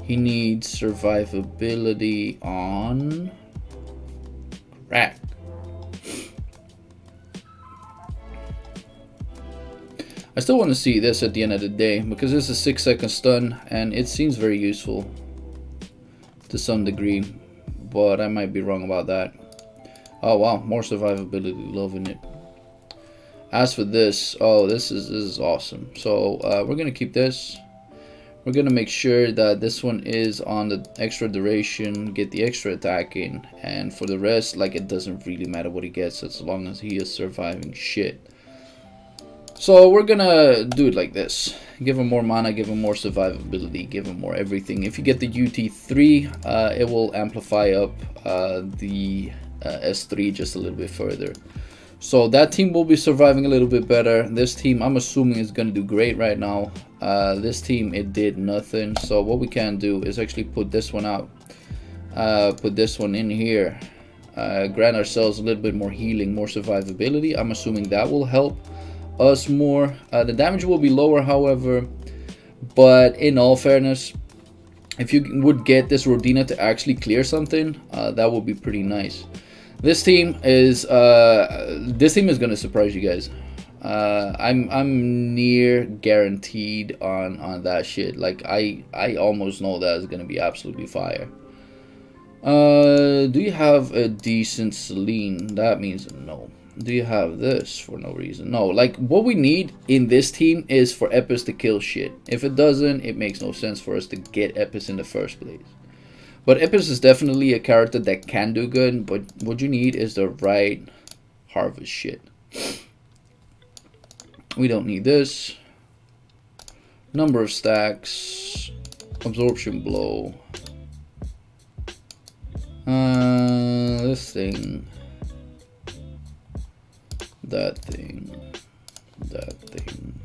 he needs survivability on crack. I still want to see this at the end of the day because this is a 6-second stun and it seems very useful to some degree, but I might be wrong about that. Oh wow, more survivability, loving it. As for this, oh, this is awesome. So we're gonna keep this. We're gonna make sure that this one is on the extra duration, get the extra attack in, and for the rest, like, it doesn't really matter what he gets as long as he is surviving shit. So we're gonna do it like this. Give him more mana, give him more survivability, give him more everything. If you get the UT3, it will amplify up the S3 just a little bit further. So that team will be surviving a little bit better. This team, I'm assuming, is going to do great right now. This team, it did nothing. So what we can do is actually put this one out. Put this one in here. Grant ourselves a little bit more healing, more survivability. I'm assuming that will help us more. The damage will be lower, however. But in all fairness, if you would get this Rodina to actually clear something, that would be pretty nice. This team is gonna surprise you guys. I'm near guaranteed on that shit. Like, I almost know that is gonna be absolutely fire. Do you have a decent Celine? That means no. Do you have this for no reason? No. Like, what we need in this team is for Epis to kill shit. If it doesn't, it makes no sense for us to get Epis in the first place. But Epis is definitely a character that can do good, but what you need is the right harvest shit. We don't need this. Number of stacks. Absorption blow. This thing. That thing. That thing.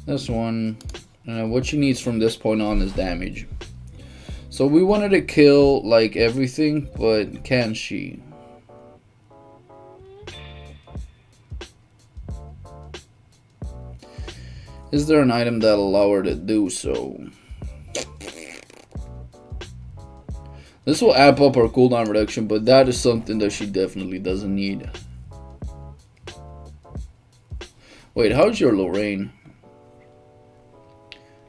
This one. What she needs from this point on is damage. So we wanted to kill like everything, but can she? Is there an item that'll allow her to do so? This will amp up her cooldown reduction, but that is something that she definitely doesn't need. Wait, how's your Lorraine?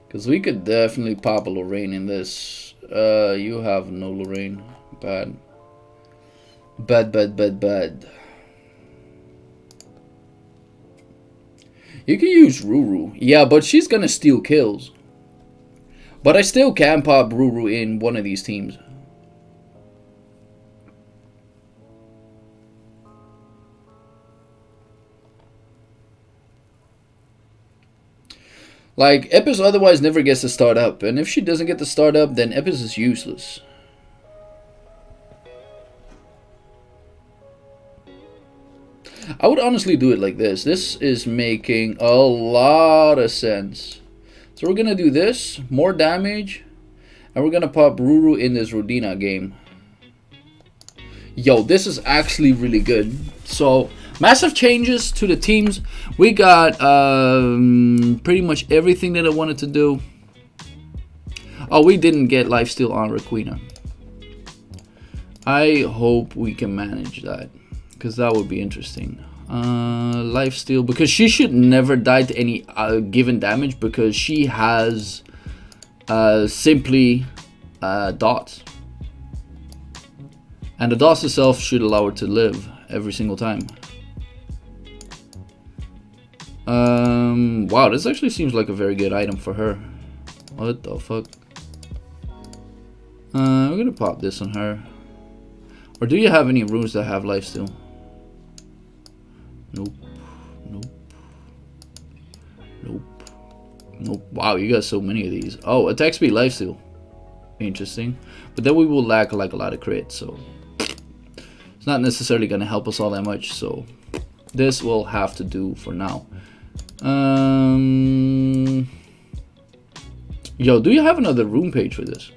Because we could definitely pop a Lorraine in this. You have no Lorraine. Bad. Bad, bad, bad, bad. You can use Ruru. Yeah, but she's gonna steal kills. But I still can pop Ruru in one of these teams. Like, Epis otherwise never gets to start up. And if she doesn't get to start up, then Epis is useless. I would honestly do it like this. This is making a lot of sense. So we're going to do this. More damage. And we're going to pop Ruru in this Rodina game. Yo, this is actually really good. So, massive changes to the teams. We got pretty much everything that I wanted to do. Oh, we didn't get lifesteal on Requena. I hope we can manage that, because that would be interesting. Lifesteal, because she should never die to any given damage, because she has simply dots. And the dots itself should allow her to live every single time. Wow, this actually seems like a very good item for her. What the fuck? We're gonna pop this on her. Or do you have any runes that have lifesteal? Nope. Nope. Nope. Nope. Wow, you got so many of these. Oh, attack speed lifesteal. Interesting. But then we will lack like a lot of crits, so it's not necessarily gonna help us all that much, so this will have to do for now. Yo, do you have another rune page for this?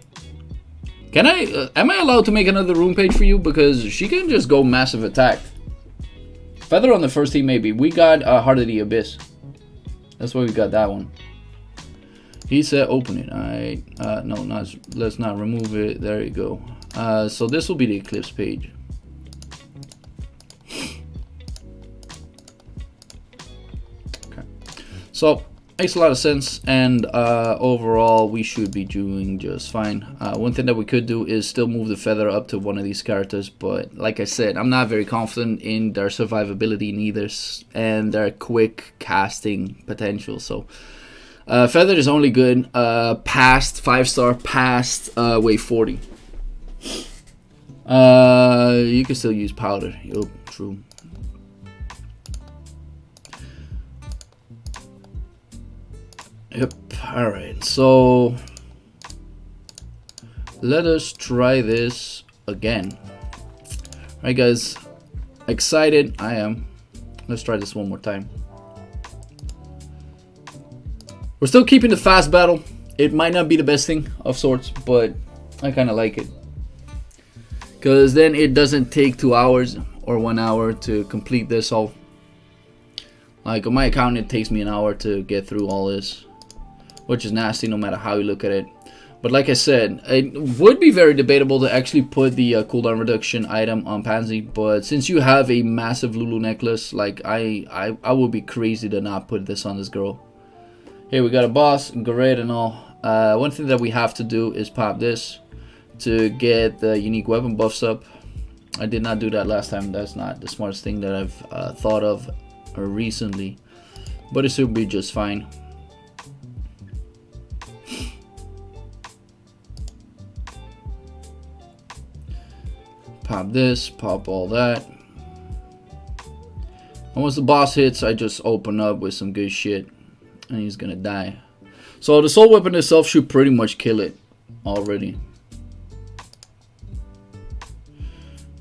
Can I, am I allowed to make another rune page for you? Because she can just go massive attack. Feather on the first team, maybe. We got Heart of the Abyss. That's why we got that one. He said open it. No, let's not remove it. There you go. So this will be the Eclipse page. Okay. So makes a lot of sense, and overall we should be doing just fine. One thing that we could do is still move the feather up to one of these characters, but like I said, I'm not very confident in their survivability neither, and their quick casting potential. So feather is only good past 5-star, past wave 40. You can still use powder. Yup, true. Yep. Alright, so let us try this again. Alright guys, excited I am. Let's try this one more time. We're still keeping the fast battle. It might not be the best thing of sorts, but I kind of like it, because then it doesn't take 2 hours or 1 hour to complete this all. Like on my account, it takes me an hour to get through all this, which is nasty no matter how you look at it. But like I said, it would be very debatable to actually put the cooldown reduction item on Pansy, but since you have a massive Lulu necklace, like I would be crazy to not put this on this girl. Here we got a boss, great and all. One thing that we have to do is pop this to get the unique weapon buffs up. I did not do that last time. That's not the smartest thing that I've thought of recently, but it should be just fine. Pop this, pop all that. And once the boss hits, I just open up with some good shit, and he's gonna die. So the soul weapon itself should pretty much kill it already.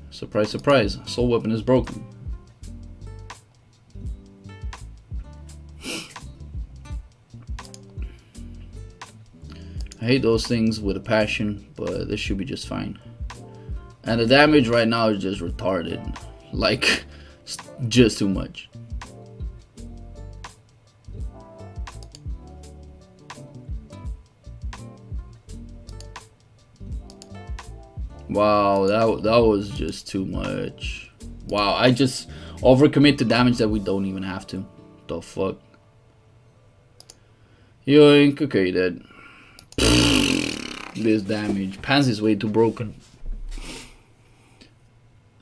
Surprise, surprise, soul weapon is broken. I hate those things with a passion, but this should be just fine. And the damage right now is just retarded. Like, just too much. Wow, that was just too much. Wow, I just overcommit to damage that we don't even have to. The fuck? Yoink, okay, dead. This damage. Pansy's way too broken.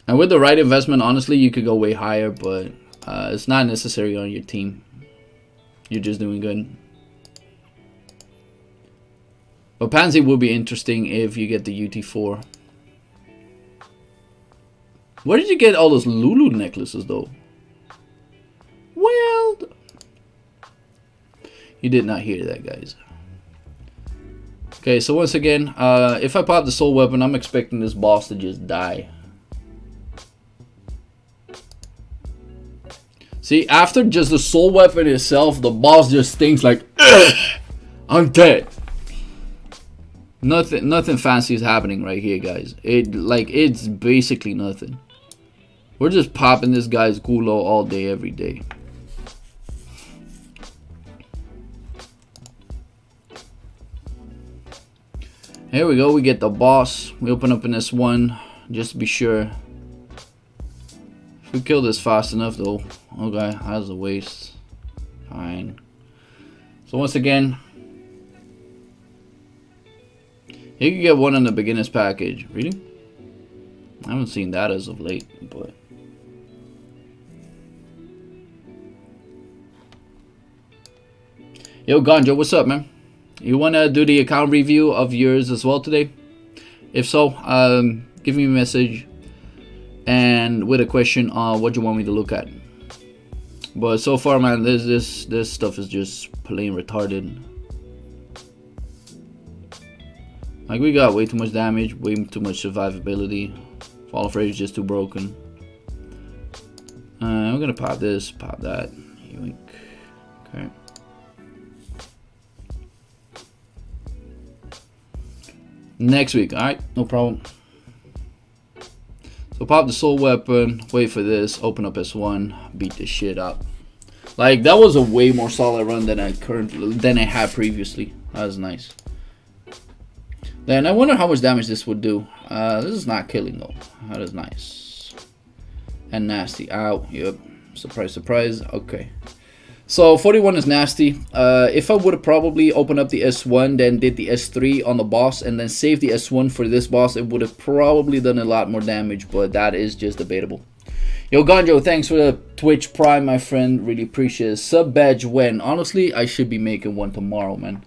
And with the right investment, honestly, you could go way higher, but it's not necessary on your team. You're just doing good. But Pansy would be interesting if you get the UT4. Where did you get all those Lulu necklaces, though? Well, You did not hear that, guys. Okay, so once again, if I pop the soul weapon, I'm expecting this boss to just die. See, after just the soul weapon itself, the boss just stinks like, I'm dead. Nothing fancy is happening right here, guys. It's basically nothing. We're just popping this guy's gulo all day, every day. Here we go. We get the boss. We open up in this one just to be sure. If we kill this fast enough, though. Okay, that's a waste. Fine. So once again, you can get one on the beginner's package. Really? I haven't seen that as of late, but. Yo, Ganjo, what's up, man? You want to do the account review of yours as well today? If so, give me a message and with a question on what you want me to look at. But so far, man, this stuff is just plain retarded. Like, we got way too much damage, way too much survivability. Fall of Rage is just too broken. I'm gonna pop this, pop that. Yoink. Okay. Next week, alright, no problem. So pop the soul weapon, wait for this, open up S1, beat the shit up. Like, that was a way more solid run than I had previously. That was nice. Then I wonder how much damage this would do. This is not killing though. That is nice. And nasty. Ow. Yep. Surprise, surprise. Okay. So 41 is nasty. If I would have probably opened up the S1, then did the S3 on the boss, and then saved the S1 for this boss, it would have probably done a lot more damage, but that is just debatable. Yo, Ganjo, thanks for the Twitch Prime, my friend. Really appreciate it. Sub badge when? Honestly, I should be making one tomorrow, man.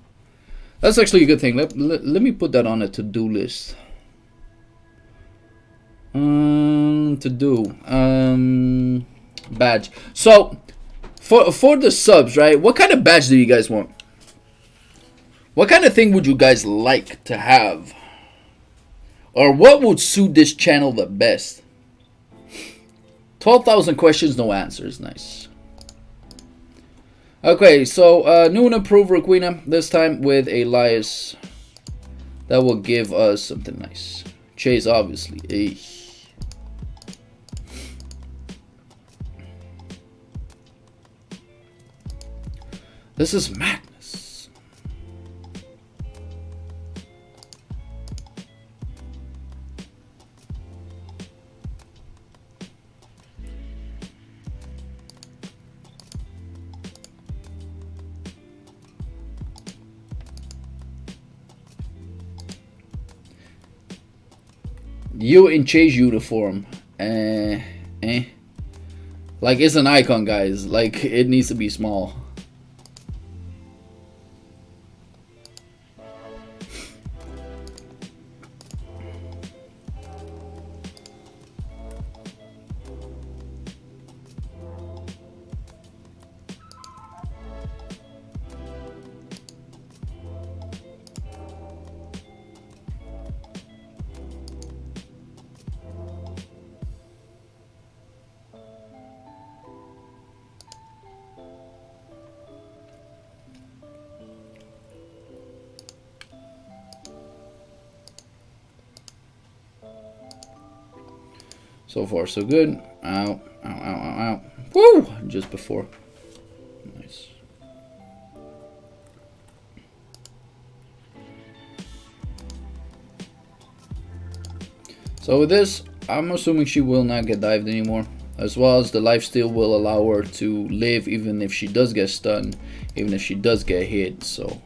That's actually a good thing. Let me put that on a to-do list. Badge. So, for the subs, right? What kind of badge do you guys want? What kind of thing would you guys like to have? Or what would suit this channel the best? 12,000 questions, no answers. Nice. Okay, so new and improved Requena, this time with Elias. That will give us something nice. Chase, obviously. Hey. This is madness. You in Chase uniform. Like, it's an icon, guys. Like, it needs to be small. So far, so good. Ow, ow, ow, ow, ow. Woo! Just before. Nice. So with this, I'm assuming she will not get dived anymore. As well as the lifesteal will allow her to live even if she does get stunned, even if she does get hit. So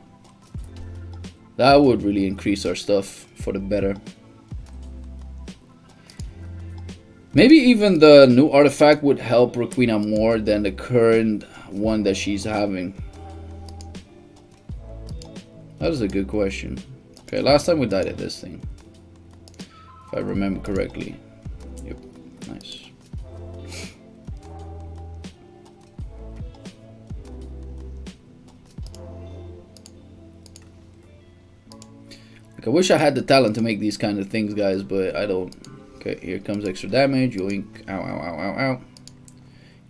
that would really increase our stuff for the better. Maybe even the new artifact would help Requena more than the current one that she's having. That is a good question. Okay, last time we died at this thing, if I remember correctly. Yep, nice. Like, I wish I had the talent to make these kind of things, guys, but I don't. Okay, here comes extra damage. Yoink. Ow, ow, ow, ow, ow.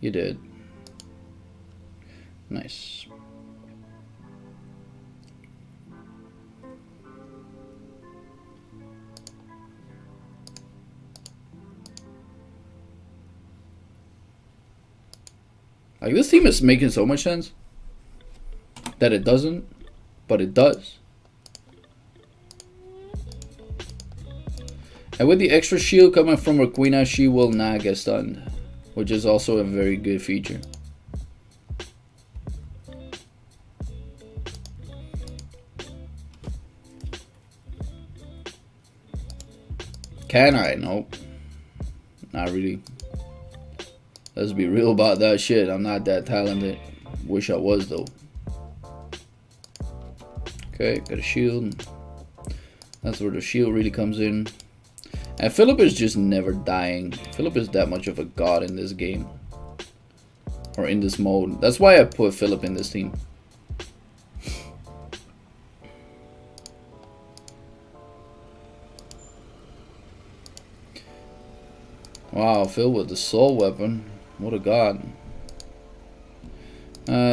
You did. Nice. Like, this team is making so much sense that it doesn't, but it does. And with the extra shield coming from Requina, she will not get stunned, which is also a very good feature. Can I? Nope. Not really. Let's be real about that shit. I'm not that talented. Wish I was, though. Okay, got a shield. That's where the shield really comes in. And Philip is just never dying. Philip is that much of a god in this game. Or in this mode. That's why I put Philip in this team. Wow, Phil with the soul weapon. What a god.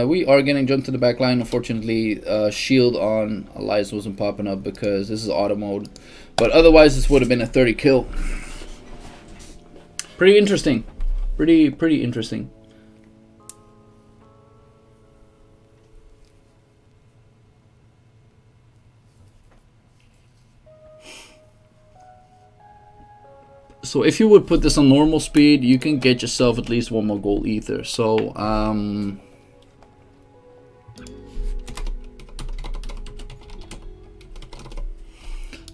We are getting jumped to the back line. Unfortunately, shield on Elias wasn't popping up because this is auto mode. But otherwise, this would have been a 30 kill. Pretty interesting. Pretty interesting. So if you would put this on normal speed, you can get yourself at least one more gold ether. So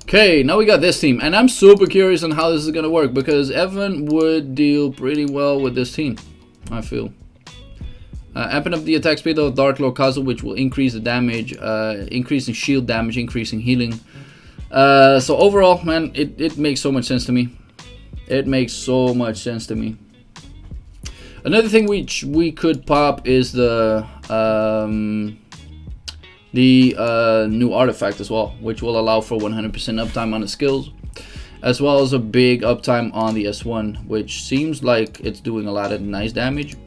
okay, now we got this team, and I'm super curious on how this is gonna work because Evan would deal pretty well with this team, I feel. Amping up the attack speed of Dark Lord Kazu, which will increase the damage, increasing shield damage, increasing healing. So overall, man, it makes so much sense to me. It makes so much sense to me. Another thing which we could pop is the new artifact as well, which will allow for 100% uptime on the skills, as well as a big uptime on the S1, which seems like it's doing a lot of nice damage.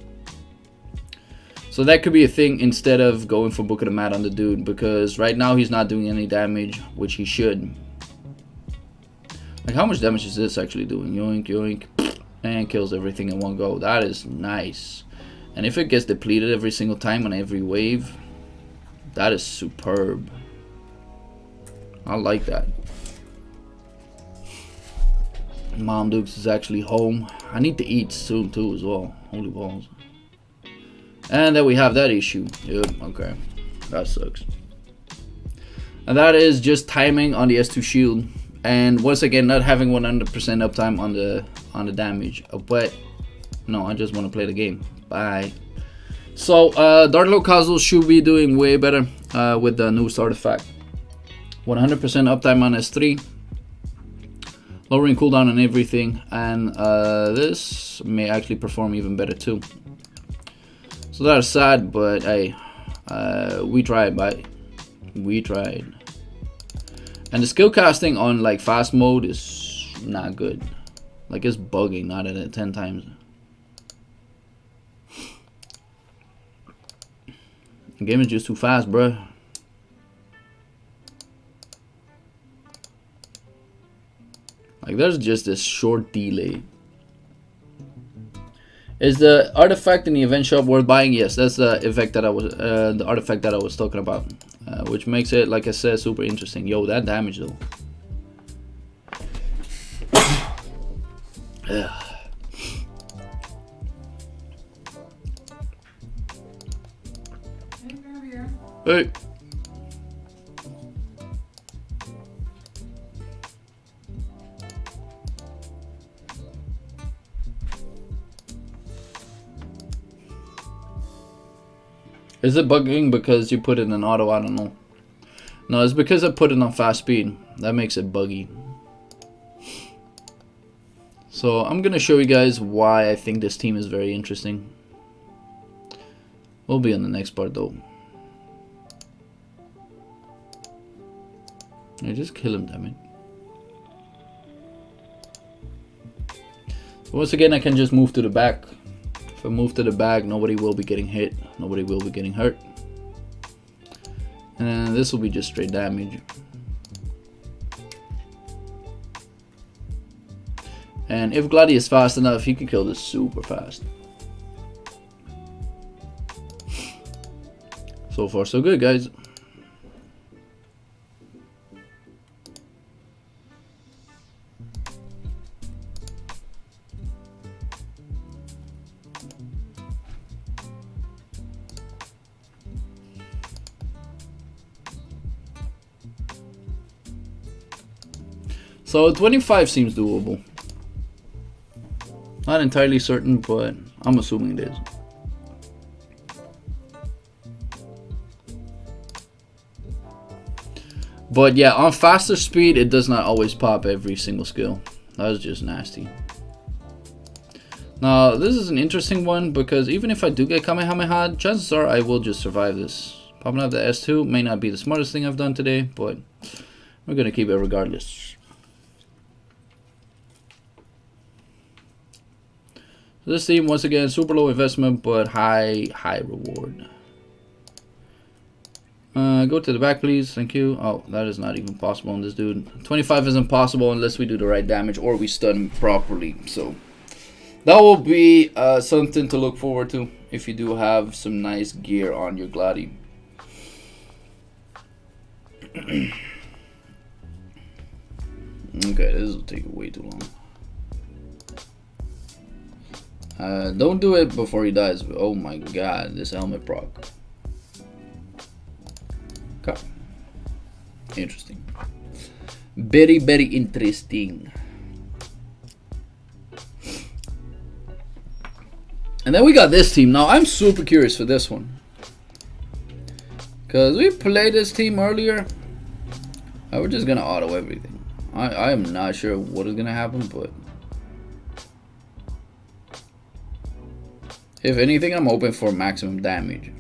So that could be a thing instead of going for Book of the Mat on the dude, because right now he's not doing any damage, which he should. Like, how much damage is this actually doing? Yoink, yoink, and kills everything in one go. That is nice. And if it gets depleted every single time on every wave, that is superb. I like that. Mom Dukes is actually home. I need to eat soon too as well. Holy balls. And then we have that issue. Yep, okay. That sucks. And that is just timing on the S2 shield. And once again, not having 100% uptime on the damage. But no, I just want to play the game. Bye. So Dark Lord Kazu should be doing way better with the newest artifact. 100% uptime on S3, lowering cooldown and everything, and this may actually perform even better too. So that's sad, but hey, we tried, but we tried. And the skill casting on like fast mode is not good. Like, it's bugging, not at it 10 times. The game is just too fast, bruh. Like, there's just this short delay. Is the artifact in the event shop worth buying? Yes, that's the effect that I was, the artifact that I was talking about, which makes it, like I said, super interesting. Yo, that damage though. Hey. Is it bugging because you put it in auto? I don't know. No, it's because I put it on fast speed. That makes it buggy. So I'm gonna show you guys why I think this team is very interesting. We'll be on the next part though. I just kill him, damn it. So once again, I can just move to the back. If I move to the back, nobody will be getting hit. Nobody will be getting hurt. And this will be just straight damage. And if Gladi is fast enough, he can kill this super fast. So far, so good, guys. So 25 seems doable. Not entirely certain, but I'm assuming it is. But yeah, on faster speed, it does not always pop every single skill. That was just nasty. Now, this is an interesting one because even if I do get Kamehameha, chances are I will just survive this. Popping up the S2 may not be the smartest thing I've done today, but we're going to keep it regardless. This team, once again, super low investment, but high reward. Go to the back, please. Thank you. Oh, that is not even possible on this dude. 25 isn't possible unless we do the right damage or we stun him properly. So that will be something to look forward to if you do have some nice gear on your Gladi. Okay, this will take way too long. Don't do it before he dies. Oh my god, this helmet proc. Okay. Interesting. Very, very interesting. And then we got this team. Now, I'm super curious for this one. Because we played this team earlier. We're just going to auto everything. I am not sure what is going to happen, but if anything, I'm hoping for maximum damage.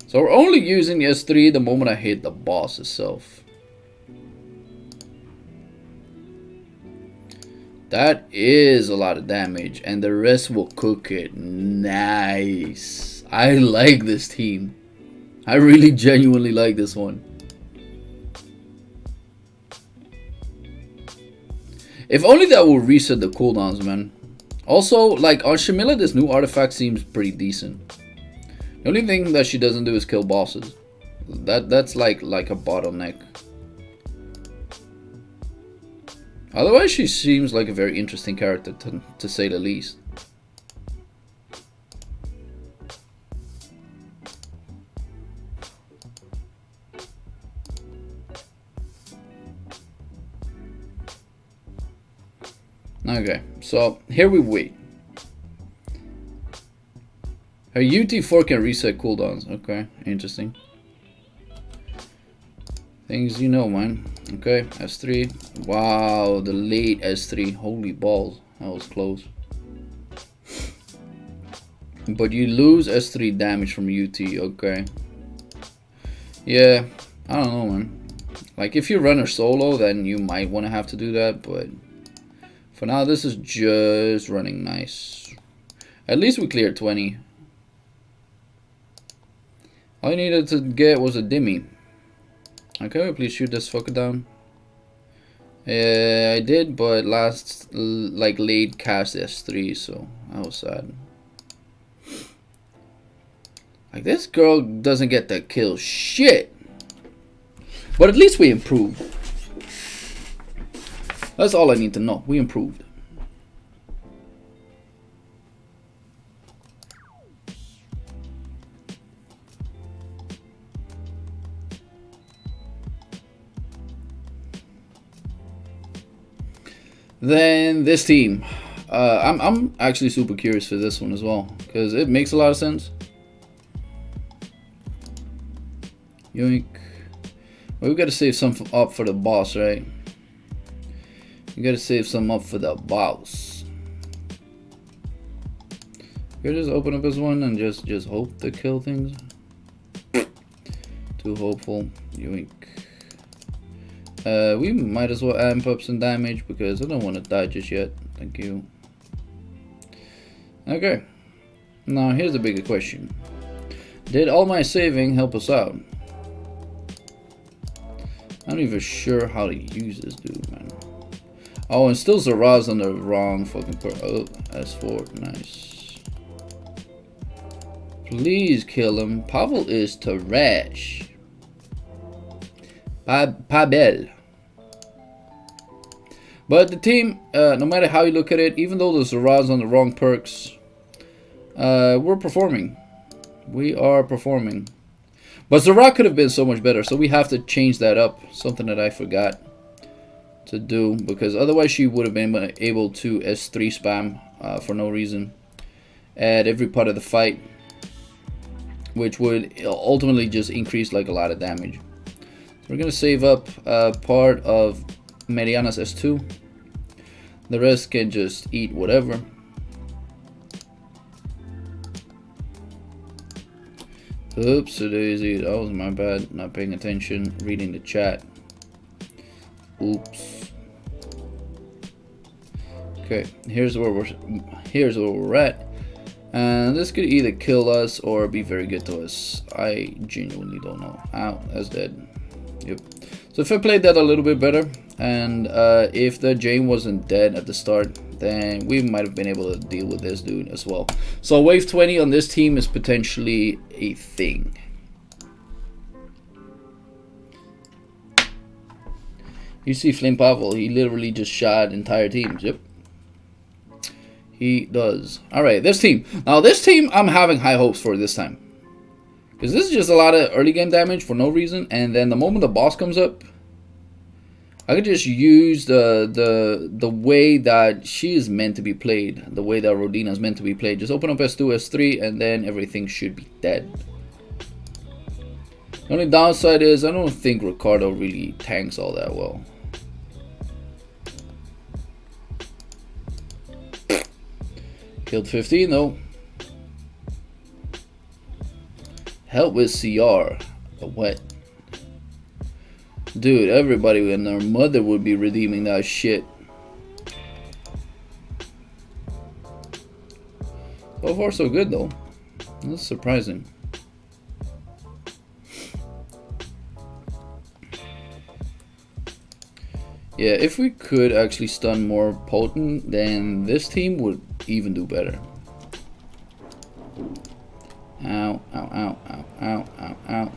So we're only using the S3 the moment I hit the boss itself. That is a lot of damage, and the rest will cook it. Nice. I like this team. I really genuinely like this one. If only that will reset the cooldowns, man. Also, like on Shamila, this new artifact seems pretty decent. The only thing that she doesn't do is kill bosses. That's like a bottleneck. Otherwise, she seems like a very interesting character to say the least. Okay, so here we wait. Her UT4 can reset cooldowns. Okay, interesting. Things you know, man. Okay, S3. Wow, the late S3. Holy balls. That was close. But you lose S3 damage from UT. Okay. Yeah, I don't know, man. Like, if you run her solo, then you might want to have to do that. But for now, this is just running nice. At least we cleared 20. All I needed to get was a Dimmy. Okay, please shoot this fucker down. I did, but late cast S3, so that was sad. Like, this girl doesn't get the kill shit. But at least we improved. That's all I need to know. We improved. Then this team, I'm actually super curious for this one as well because it makes a lot of sense. Yoink. Well, we gotta save some up for the boss, right? We gotta save some up for the boss. Here, just open up this one and just hope to kill things. Too hopeful. Yoink. We might as well amp up some damage because I don't want to die just yet. Thank you. Okay. Now here's the bigger question. Did all my saving help us out? I'm not even sure how to use this dude, man. Oh, and still Zaraz on the wrong fucking oh, S4. Nice. Please kill him. Pavel is trash. Pavel. But the team, no matter how you look at it, even though the Zaraz on the wrong perks, we're performing. We are performing. But Zara could have been so much better, so we have to change that up. Something that I forgot to do, because otherwise she would have been able to S3 spam for no reason at every part of the fight, which would ultimately just increase like a lot of damage. So we're gonna save up part of Mariana's S2. The rest can just eat whatever. Oops, daisy, that was my bad. Not paying attention, reading the chat. Oops. Okay, here's where we're at. And this could either kill us or be very good to us. I genuinely don't know. Ow, that's dead. Yep. So if I played that a little bit better, and if the Jane wasn't dead at the start, then we might have been able to deal with this dude as well. So wave 20 on this team is potentially a thing. You see Flame Pavel, he literally just shot entire teams. Yep. He does. Alright, this team. Now this team I'm having high hopes for this time. Because this is just a lot of early game damage for no reason. And then the moment the boss comes up, I could just use the way that she is meant to be played. The way that Rodina is meant to be played. Just open up S2, S3, and then everything should be dead. The only downside is I don't think Ricardo really tanks all that well. Killed 15 though. Help with CR. What? Dude, everybody and their mother would be redeeming that shit. So far so good though. That's surprising. Yeah, if we could actually stun more potent, then this team would even do better. Ow, ow, ow, ow, ow, ow, ow,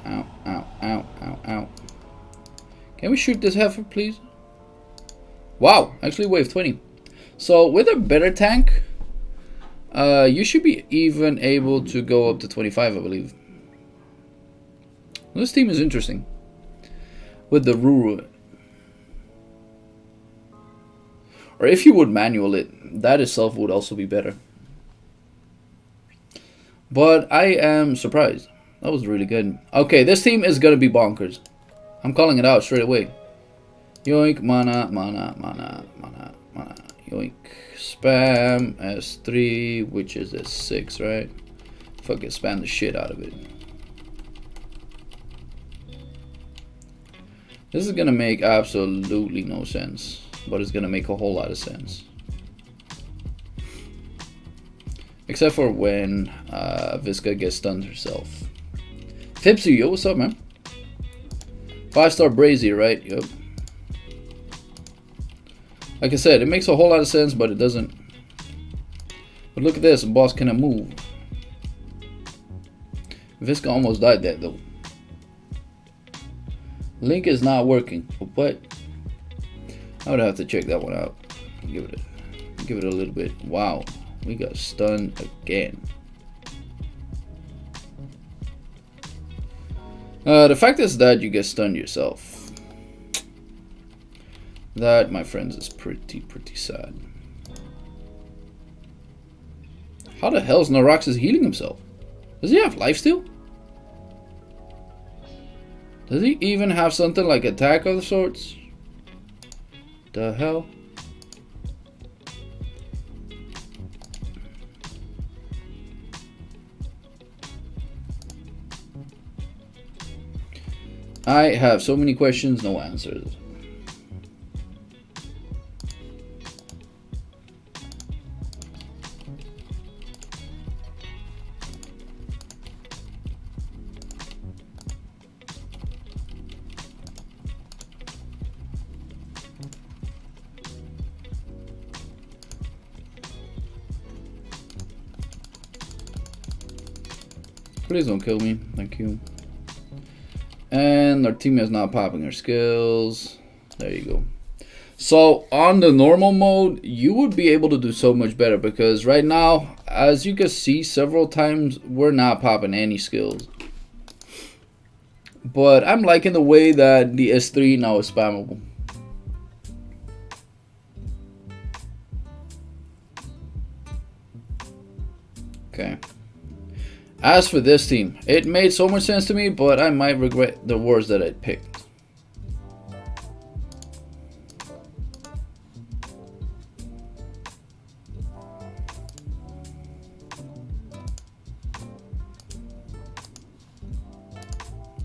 ow, ow, ow, ow, ow. Can we shoot this heifer, please? Wow, actually wave 20. So with a better tank, you should be even able to go up to 25, I believe. This team is interesting. With the Ruru. Or if you would manual it, that itself would also be better. But I am surprised. That was really good. Okay, this team is going to be bonkers. I'm calling it out straight away. Yoink, mana, mana, mana, mana, mana. Yoink. Spam S3, which is S6, right? Fucking spam the shit out of it. This is going to make absolutely no sense. But it's going to make a whole lot of sense. Except for when Visca gets stunned herself. Fipsy, yo, what's up, man? 5-star Brazier, right? Yep. Like I said, it makes a whole lot of sense, but it doesn't. But look at this, the boss cannot move. Visca almost died there, though. Link is not working. But I would have to check that one out. Give it a little bit. Wow, we got stunned again. The fact is that you get stunned yourself. That, my friends, is pretty sad. How the hell is Naraxis healing himself? Does he have lifesteal? Does he even have something like attack of sorts? The hell? I have so many questions, no answers. Please don't kill me, thank you. And our team is not popping her skills. There you go. So on the normal mode, you would be able to do so much better, because right now, as you can see several times, we're not popping any skills. But I'm liking the way that the S3 now is spammable. Okay. As for this team, it made so much sense to me, but I might regret the words that I picked.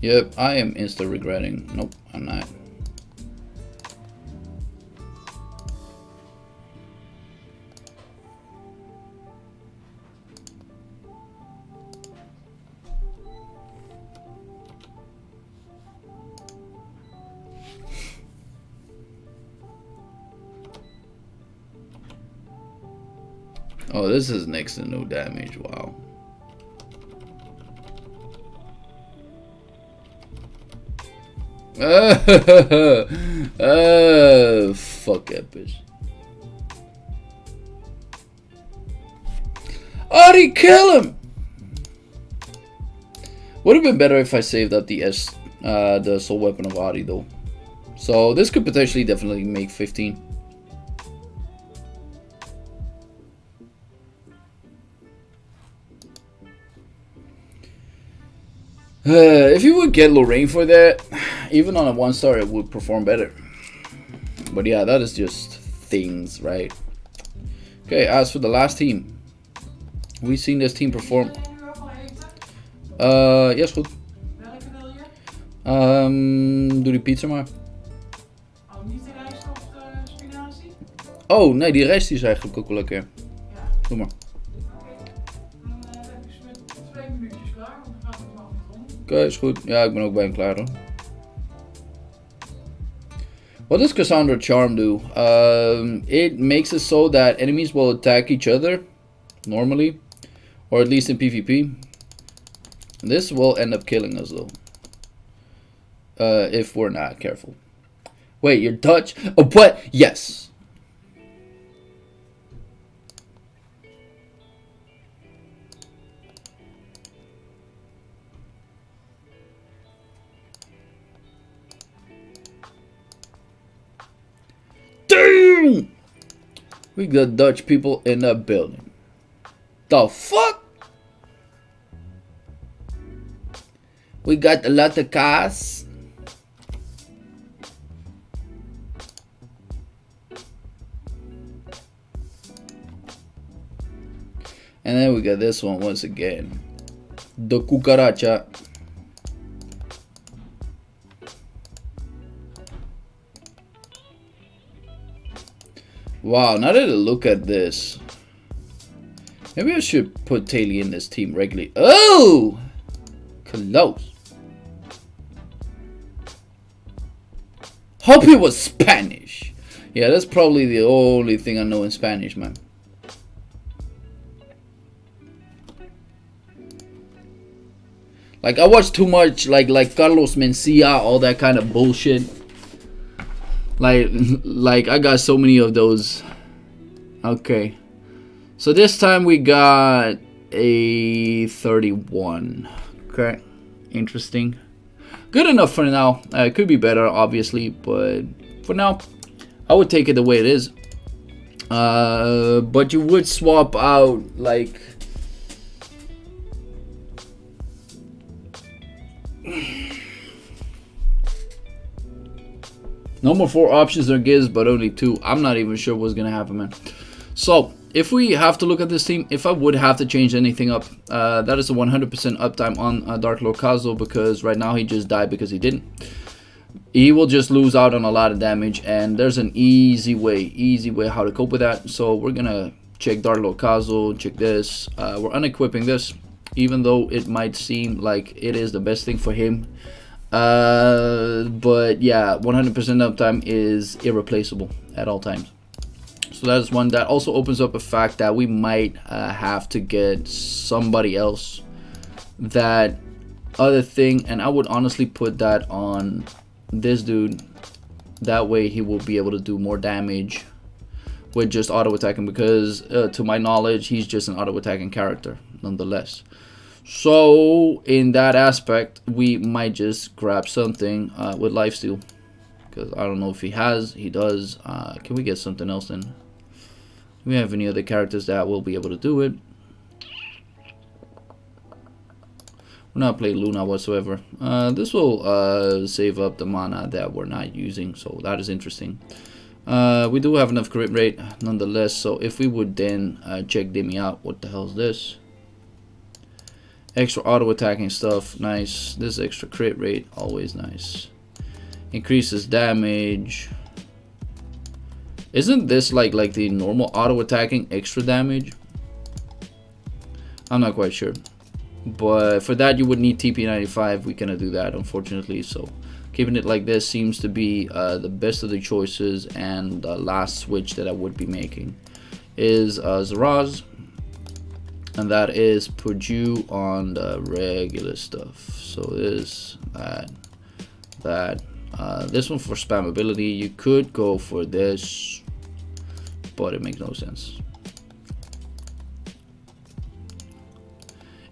Yep, I am insta regretting. Nope, I'm not. Oh, this is next to no damage. Wow. Fuck that bitch. Adi, kill him! Would have been better if I saved up the soul weapon of Adi though. So this could potentially definitely make 15. If you would get Lorraine for that, even on a 1-star, it would perform better. But yeah, that is just things, right? Okay, as for the last team, we've seen this team perform. Yes, goed. Doe die pizza maar. Oh, niet de rijst of de spinazie? Oh, nee, die rijst is eigenlijk ook wel lekker. Ja. Doe maar. Dan heb ik ze met 2 minuutjes klaar, want dan gaat het wel om. Oké, is goed. Ja, ik ben ook bijna klaar hoor. What does Cassandra Charm do? It makes it so that enemies will attack each other normally, or at least in PvP. This will end up killing us though, if we're not careful. Wait, you're Dutch? Oh, but yes. Damn! We got Dutch people in the building. The fuck? We got a lot of cars. And then we got this one once again. The cucaracha. Wow, now that I look at this, maybe I should put Taylor in this team regularly. Oh! Close. Hope it was Spanish. Yeah, that's probably the only thing I know in Spanish, man. Like, I watch too much, like Carlos Mencia, all that kind of bullshit. Like I got so many of those. Okay. So this time we got a 31. Okay. Interesting. Good enough for now. It could be better, obviously, but for now, I would take it the way it is. But you would swap out, like... No more 4 options or gives, but only 2. I'm not even sure what's gonna happen, man. So if we have to look at this team, if I would have to change anything up, that is a 100% uptime on Dark Lord Kazuo, because right now he just died because he didn't. He will just lose out on a lot of damage, and there's an easy way how to cope with that. So we're gonna check Dark Lord Kazuo, check this. We're unequipping this, even though it might seem like it is the best thing for him. But yeah, 100% uptime is irreplaceable at all times. So that is one. That also opens up a fact that we might have to get somebody else that other thing, and I would honestly put that on this dude. That way he will be able to do more damage with just auto attacking, because to my knowledge he's just an auto attacking character nonetheless. So in that aspect we might just grab something with lifesteal, because I don't know if he does. Can we get something else then? Do we have any other characters that will be able to do it? We're not playing Luna whatsoever. This will save up the mana that we're not using, so that is interesting. We do have enough crit rate nonetheless, so if we would then check Demi out. What the hell is this? Extra auto attacking stuff, nice. This extra crit rate, always nice. Increases damage. Isn't this like the normal auto attacking extra damage? I'm not quite sure, but for that you would need TP95. We cannot do that, unfortunately, so keeping it like this seems to be the best of the choices. And the last switch that I would be making is Zaraz, and that is put you on the regular stuff. So this, that this one for spammability. You could go for this, but it makes no sense.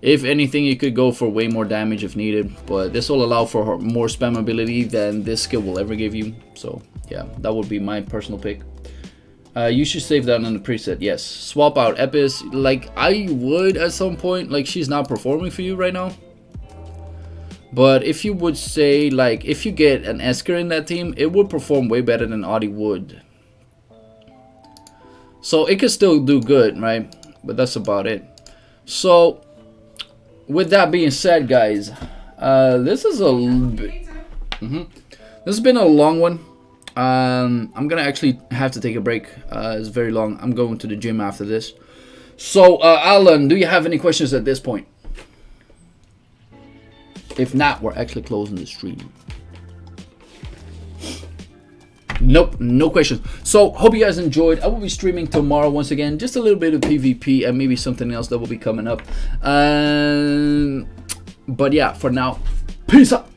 If anything, you could go for way more damage if needed, but this will allow for more spammability than this skill will ever give you. So yeah, that would be my personal pick. You should save that on the preset. Yes, swap out Epis. Like I would at some point. Like she's not performing for you right now, but if you would say, like, if you get an Esker in that team, it would perform way better than Audi would. So it could still do good, right? But that's about it. So with that being said, guys, this is this has been a long one. I'm gonna actually have to take a break. It's very long. I'm going to the gym after this. So Alan, do you have any questions at this point? If not, we're actually closing the stream. Nope, no questions. So hope you guys enjoyed. I will be streaming tomorrow once again, just a little bit of PvP and maybe something else that will be coming up. But yeah, for now, peace out.